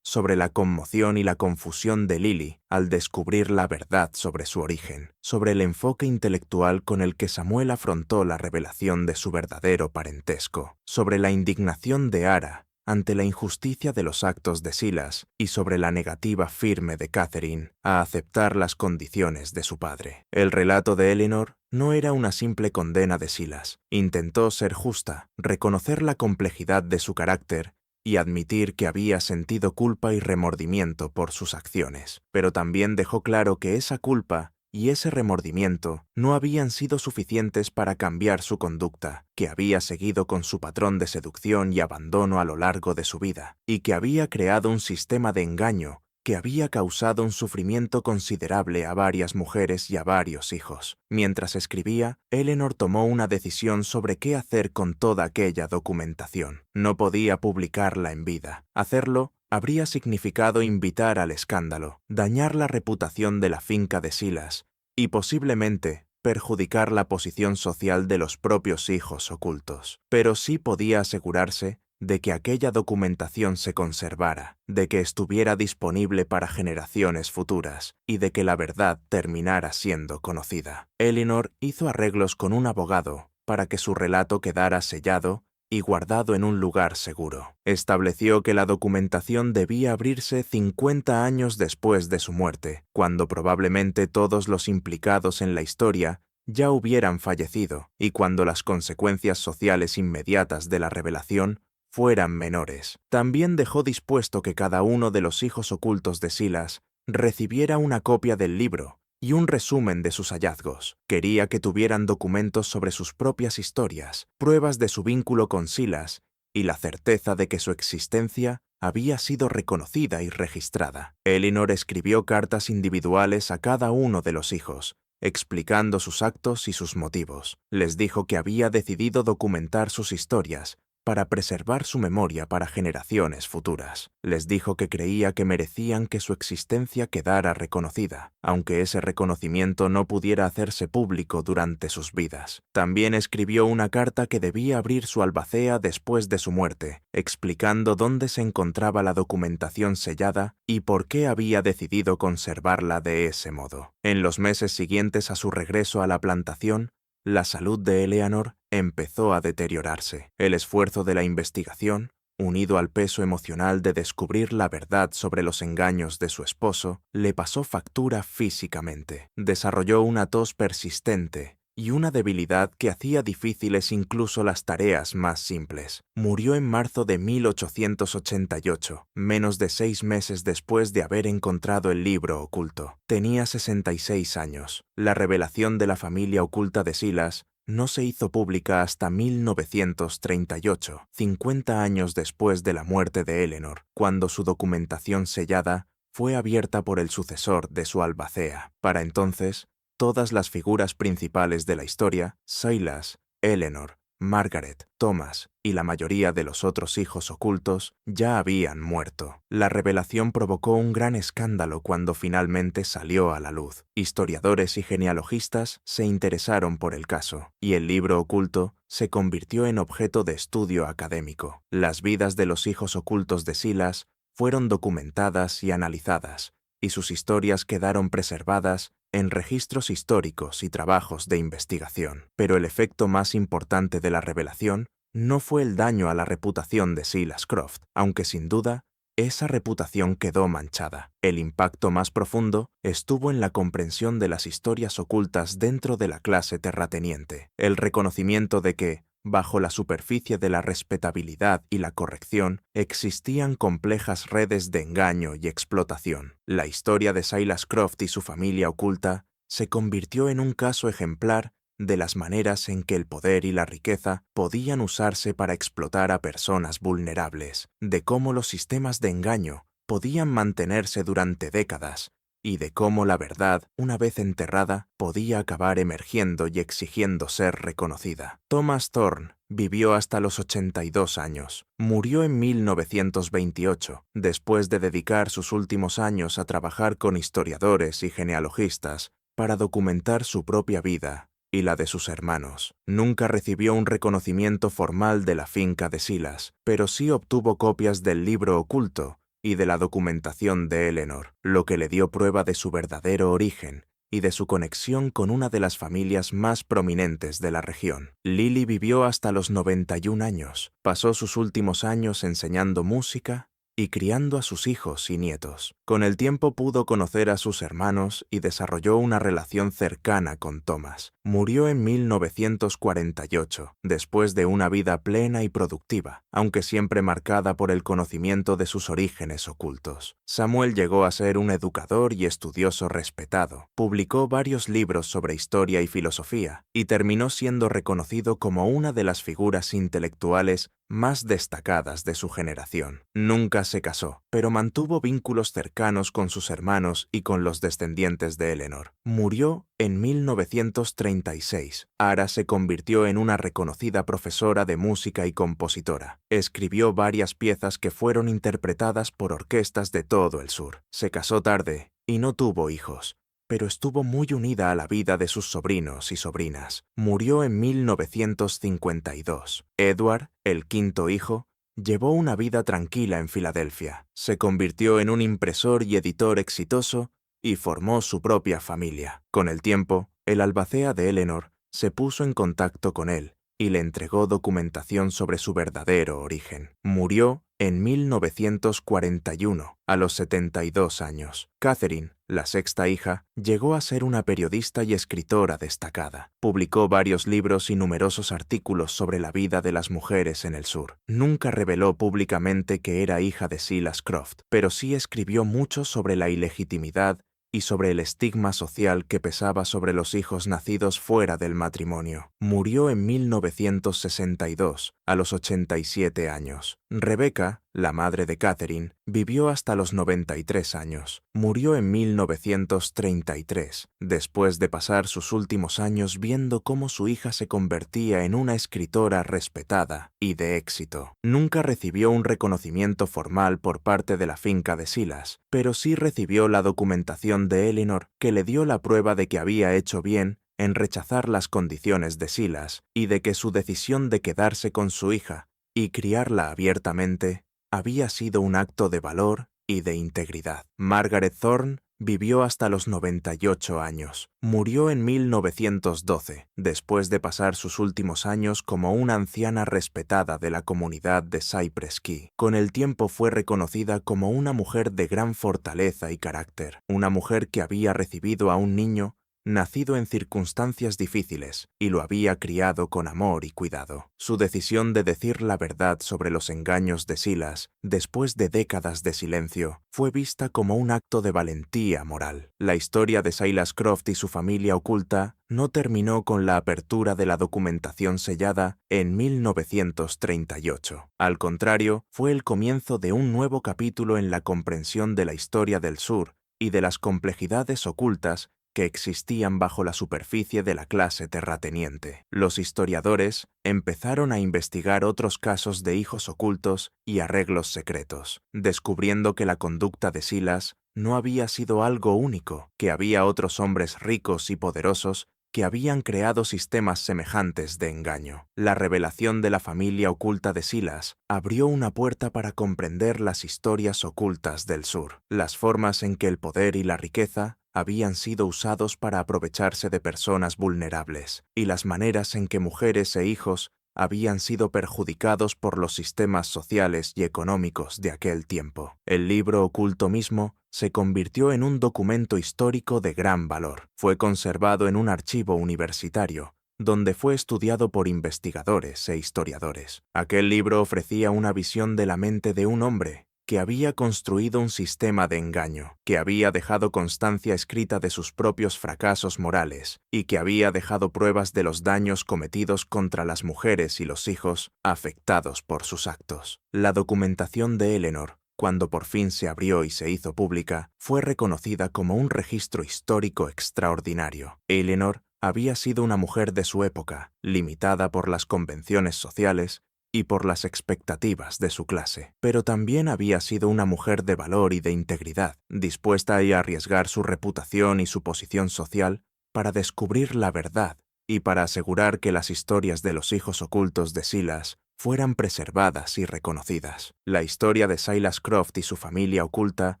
sobre la conmoción y la confusión de Lily al descubrir la verdad sobre su origen, sobre el enfoque intelectual con el que Samuel afrontó la revelación de su verdadero parentesco, sobre la indignación de Ara ante la injusticia de los actos de Silas y sobre la negativa firme de Catherine a aceptar las condiciones de su padre. El relato de Eleanor no era una simple condena de Silas. Intentó ser justa, reconocer la complejidad de su carácter y admitir que había sentido culpa y remordimiento por sus acciones, pero también dejó claro que esa culpa y ese remordimiento no habían sido suficientes para cambiar su conducta, que había seguido con su patrón de seducción y abandono a lo largo de su vida, y que había creado un sistema de engaño que había causado un sufrimiento considerable a varias mujeres y a varios hijos. Mientras escribía, Eleanor tomó una decisión sobre qué hacer con toda aquella documentación. No podía publicarla en vida. Hacerlo habría significado invitar al escándalo, dañar la reputación de la finca de Silas y posiblemente perjudicar la posición social de los propios hijos ocultos. Pero sí podía asegurarse de que aquella documentación se conservara, de que estuviera disponible para generaciones futuras y de que la verdad terminara siendo conocida. Eleanor hizo arreglos con un abogado para que su relato quedara sellado y guardado en un lugar seguro. Estableció que la documentación debía abrirse 50 años después de su muerte, cuando probablemente todos los implicados en la historia ya hubieran fallecido y cuando las consecuencias sociales inmediatas de la revelación fueran menores. También dejó dispuesto que cada uno de los hijos ocultos de Silas recibiera una copia del libro y un resumen de sus hallazgos. Quería que tuvieran documentos sobre sus propias historias, pruebas de su vínculo con Silas y la certeza de que su existencia había sido reconocida y registrada. Eleanor escribió cartas individuales a cada uno de los hijos, explicando sus actos y sus motivos. Les dijo que había decidido documentar sus historias para preservar su memoria para generaciones futuras. Les dijo que creía que merecían que su existencia quedara reconocida, aunque ese reconocimiento no pudiera hacerse público durante sus vidas. También escribió una carta que debía abrir su albacea después de su muerte, explicando dónde se encontraba la documentación sellada y por qué había decidido conservarla de ese modo. En los meses siguientes a su regreso a la plantación, la salud de Eleanor empezó a deteriorarse. El esfuerzo de la investigación, unido al peso emocional de descubrir la verdad sobre los engaños de su esposo, le pasó factura físicamente. Desarrolló una tos persistente y una debilidad que hacía difíciles incluso las tareas más simples. Murió en marzo de 1888, menos de 6 meses después de haber encontrado el libro oculto. Tenía 66 años. La revelación de la familia oculta de Silas no se hizo pública hasta 1938, 50 años después de la muerte de Eleanor, cuando su documentación sellada fue abierta por el sucesor de su albacea. Para entonces, todas las figuras principales de la historia, Silas, Eleanor, Margaret, Thomas y la mayoría de los otros hijos ocultos ya habían muerto. La revelación provocó un gran escándalo cuando finalmente salió a la luz. Historiadores y genealogistas se interesaron por el caso, y el libro oculto se convirtió en objeto de estudio académico. Las vidas de los hijos ocultos de Silas fueron documentadas y analizadas, y sus historias quedaron preservadas en registros históricos y trabajos de investigación. Pero el efecto más importante de la revelación no fue el daño a la reputación de Silas Croft, aunque sin duda esa reputación quedó manchada. El impacto más profundo estuvo en la comprensión de las historias ocultas dentro de la clase terrateniente, el reconocimiento de que, bajo la superficie de la respetabilidad y la corrección, existían complejas redes de engaño y explotación. La historia de Silas Croft y su familia oculta se convirtió en un caso ejemplar de las maneras en que el poder y la riqueza podían usarse para explotar a personas vulnerables, de cómo los sistemas de engaño podían mantenerse durante décadas, y de cómo la verdad, una vez enterrada, podía acabar emergiendo y exigiendo ser reconocida. Thomas Thorne vivió hasta los 82 años. Murió en 1928, después de dedicar sus últimos años a trabajar con historiadores y genealogistas para documentar su propia vida y la de sus hermanos. Nunca recibió un reconocimiento formal de la finca de Silas, pero sí obtuvo copias del libro oculto y de la documentación de Eleanor, lo que le dio prueba de su verdadero origen y de su conexión con una de las familias más prominentes de la región. Lily vivió hasta los 91 años. Pasó sus últimos años enseñando música y criando a sus hijos y nietos. Con el tiempo pudo conocer a sus hermanos y desarrolló una relación cercana con Thomas. Murió en 1948, después de una vida plena y productiva, aunque siempre marcada por el conocimiento de sus orígenes ocultos. Samuel llegó a ser un educador y estudioso respetado. Publicó varios libros sobre historia y filosofía, y terminó siendo reconocido como una de las figuras intelectuales más destacadas de su generación. Nunca se casó, pero mantuvo vínculos cercanos cercanos con sus hermanos y con los descendientes de Eleanor. Murió en 1936. Ara se convirtió en una reconocida profesora de música y compositora. Escribió varias piezas que fueron interpretadas por orquestas de todo el sur. Se casó tarde y no tuvo hijos, pero estuvo muy unida a la vida de sus sobrinos y sobrinas. Murió en 1952. Edward, el quinto hijo, llevó una vida tranquila en Filadelfia. Se convirtió en un impresor y editor exitoso y formó su propia familia. Con el tiempo, el albacea de Eleanor se puso en contacto con él y le entregó documentación sobre su verdadero origen. Murió en 1941, a los 72 años. Catherine, la sexta hija, llegó a ser una periodista y escritora destacada. Publicó varios libros y numerosos artículos sobre la vida de las mujeres en el sur. Nunca reveló públicamente que era hija de Silas Croft, pero sí escribió mucho sobre la ilegitimidad y sobre el estigma social que pesaba sobre los hijos nacidos fuera del matrimonio. Murió en 1962, a los 87 años. Rebecca, la madre de Catherine, vivió hasta los 93 años. Murió en 1933, después de pasar sus últimos años viendo cómo su hija se convertía en una escritora respetada y de éxito. Nunca recibió un reconocimiento formal por parte de la finca de Silas, pero sí recibió la documentación de Eleanor que le dio la prueba de que había hecho bien en rechazar las condiciones de Silas y de que su decisión de quedarse con su hija y criarla abiertamente había sido un acto de valor y de integridad. Margaret Thorne vivió hasta los 98 años. Murió en 1912, después de pasar sus últimos años como una anciana respetada de la comunidad de Cypress Key. Con el tiempo fue reconocida como una mujer de gran fortaleza y carácter, una mujer que había recibido a un niño nacido en circunstancias difíciles, y lo había criado con amor y cuidado. Su decisión de decir la verdad sobre los engaños de Silas, después de décadas de silencio, fue vista como un acto de valentía moral. La historia de Silas Croft y su familia oculta no terminó con la apertura de la documentación sellada en 1938. Al contrario, fue el comienzo de un nuevo capítulo en la comprensión de la historia del sur y de las complejidades ocultas que existían bajo la superficie de la clase terrateniente. Los historiadores empezaron a investigar otros casos de hijos ocultos y arreglos secretos, descubriendo que la conducta de Silas no había sido algo único, que había otros hombres ricos y poderosos que habían creado sistemas semejantes de engaño. La revelación de la familia oculta de Silas abrió una puerta para comprender las historias ocultas del sur, las formas en que el poder y la riqueza habían sido usados para aprovecharse de personas vulnerables, y las maneras en que mujeres e hijos habían sido perjudicados por los sistemas sociales y económicos de aquel tiempo. El libro oculto mismo se convirtió en un documento histórico de gran valor. Fue conservado en un archivo universitario, donde fue estudiado por investigadores e historiadores. Aquel libro ofrecía una visión de la mente de un hombre que había construido un sistema de engaño, que había dejado constancia escrita de sus propios fracasos morales y que había dejado pruebas de los daños cometidos contra las mujeres y los hijos afectados por sus actos. La documentación de Eleanor, cuando por fin se abrió y se hizo pública, fue reconocida como un registro histórico extraordinario. Eleanor había sido una mujer de su época, limitada por las convenciones sociales y por las expectativas de su clase, pero también había sido una mujer de valor y de integridad, dispuesta a arriesgar su reputación y su posición social para descubrir la verdad y para asegurar que las historias de los hijos ocultos de Silas fueran preservadas y reconocidas. La historia de Silas Croft y su familia oculta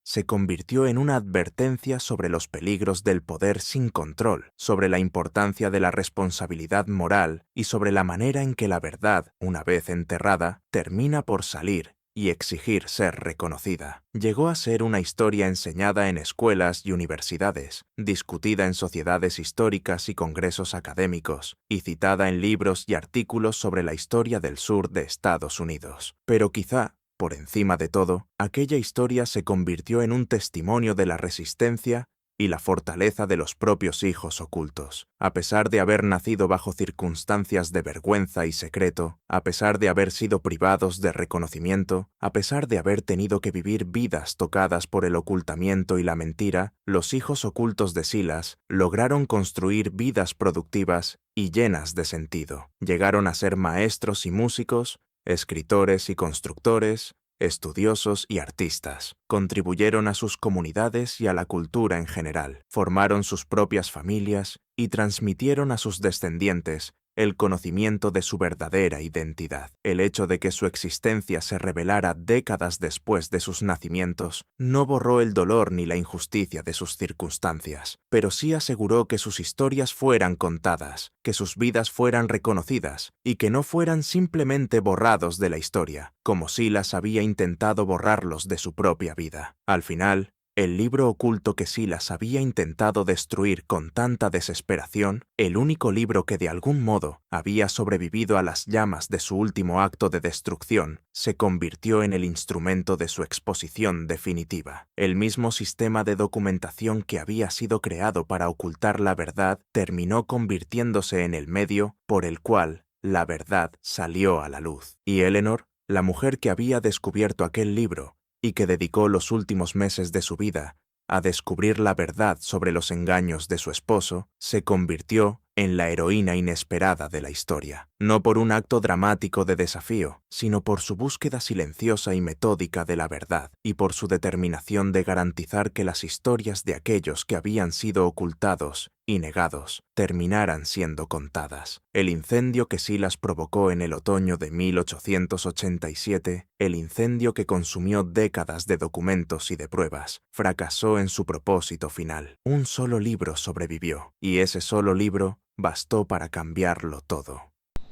se convirtió en una advertencia sobre los peligros del poder sin control, sobre la importancia de la responsabilidad moral y sobre la manera en que la verdad, una vez enterrada, termina por salir y exigir ser reconocida. Llegó a ser una historia enseñada en escuelas y universidades, discutida en sociedades históricas y congresos académicos, y citada en libros y artículos sobre la historia del sur de Estados Unidos. Pero quizá, por encima de todo, aquella historia se convirtió en un testimonio de la resistencia y la fortaleza de los propios hijos ocultos. A pesar de haber nacido bajo circunstancias de vergüenza y secreto, a pesar de haber sido privados de reconocimiento, a pesar de haber tenido que vivir vidas tocadas por el ocultamiento y la mentira, los hijos ocultos de Silas lograron construir vidas productivas y llenas de sentido. Llegaron a ser maestros y músicos, escritores y constructores, estudiosos y artistas. Contribuyeron a sus comunidades y a la cultura en general. Formaron sus propias familias y transmitieron a sus descendientes el conocimiento de su verdadera identidad. El hecho de que su existencia se revelara décadas después de sus nacimientos no borró el dolor ni la injusticia de sus circunstancias, pero sí aseguró que sus historias fueran contadas, que sus vidas fueran reconocidas y que no fueran simplemente borrados de la historia, como Silas había intentado borrarlos de su propia vida. Al final, el libro oculto que Silas había intentado destruir con tanta desesperación, el único libro que de algún modo había sobrevivido a las llamas de su último acto de destrucción, se convirtió en el instrumento de su exposición definitiva. El mismo sistema de documentación que había sido creado para ocultar la verdad terminó convirtiéndose en el medio por el cual la verdad salió a la luz. Y Eleanor, la mujer que había descubierto aquel libro, y que dedicó los últimos meses de su vida a descubrir la verdad sobre los engaños de su esposo, se convirtió en la heroína inesperada de la historia, no por un acto dramático de desafío, sino por su búsqueda silenciosa y metódica de la verdad, y por su determinación de garantizar que las historias de aquellos que habían sido ocultados y negados terminaran siendo contadas. El incendio que Silas provocó en el otoño de 1887, el incendio que consumió décadas de documentos y de pruebas, fracasó en su propósito final. Un solo libro sobrevivió, y ese solo libro bastó para cambiarlo todo.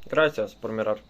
Gracias por mirar.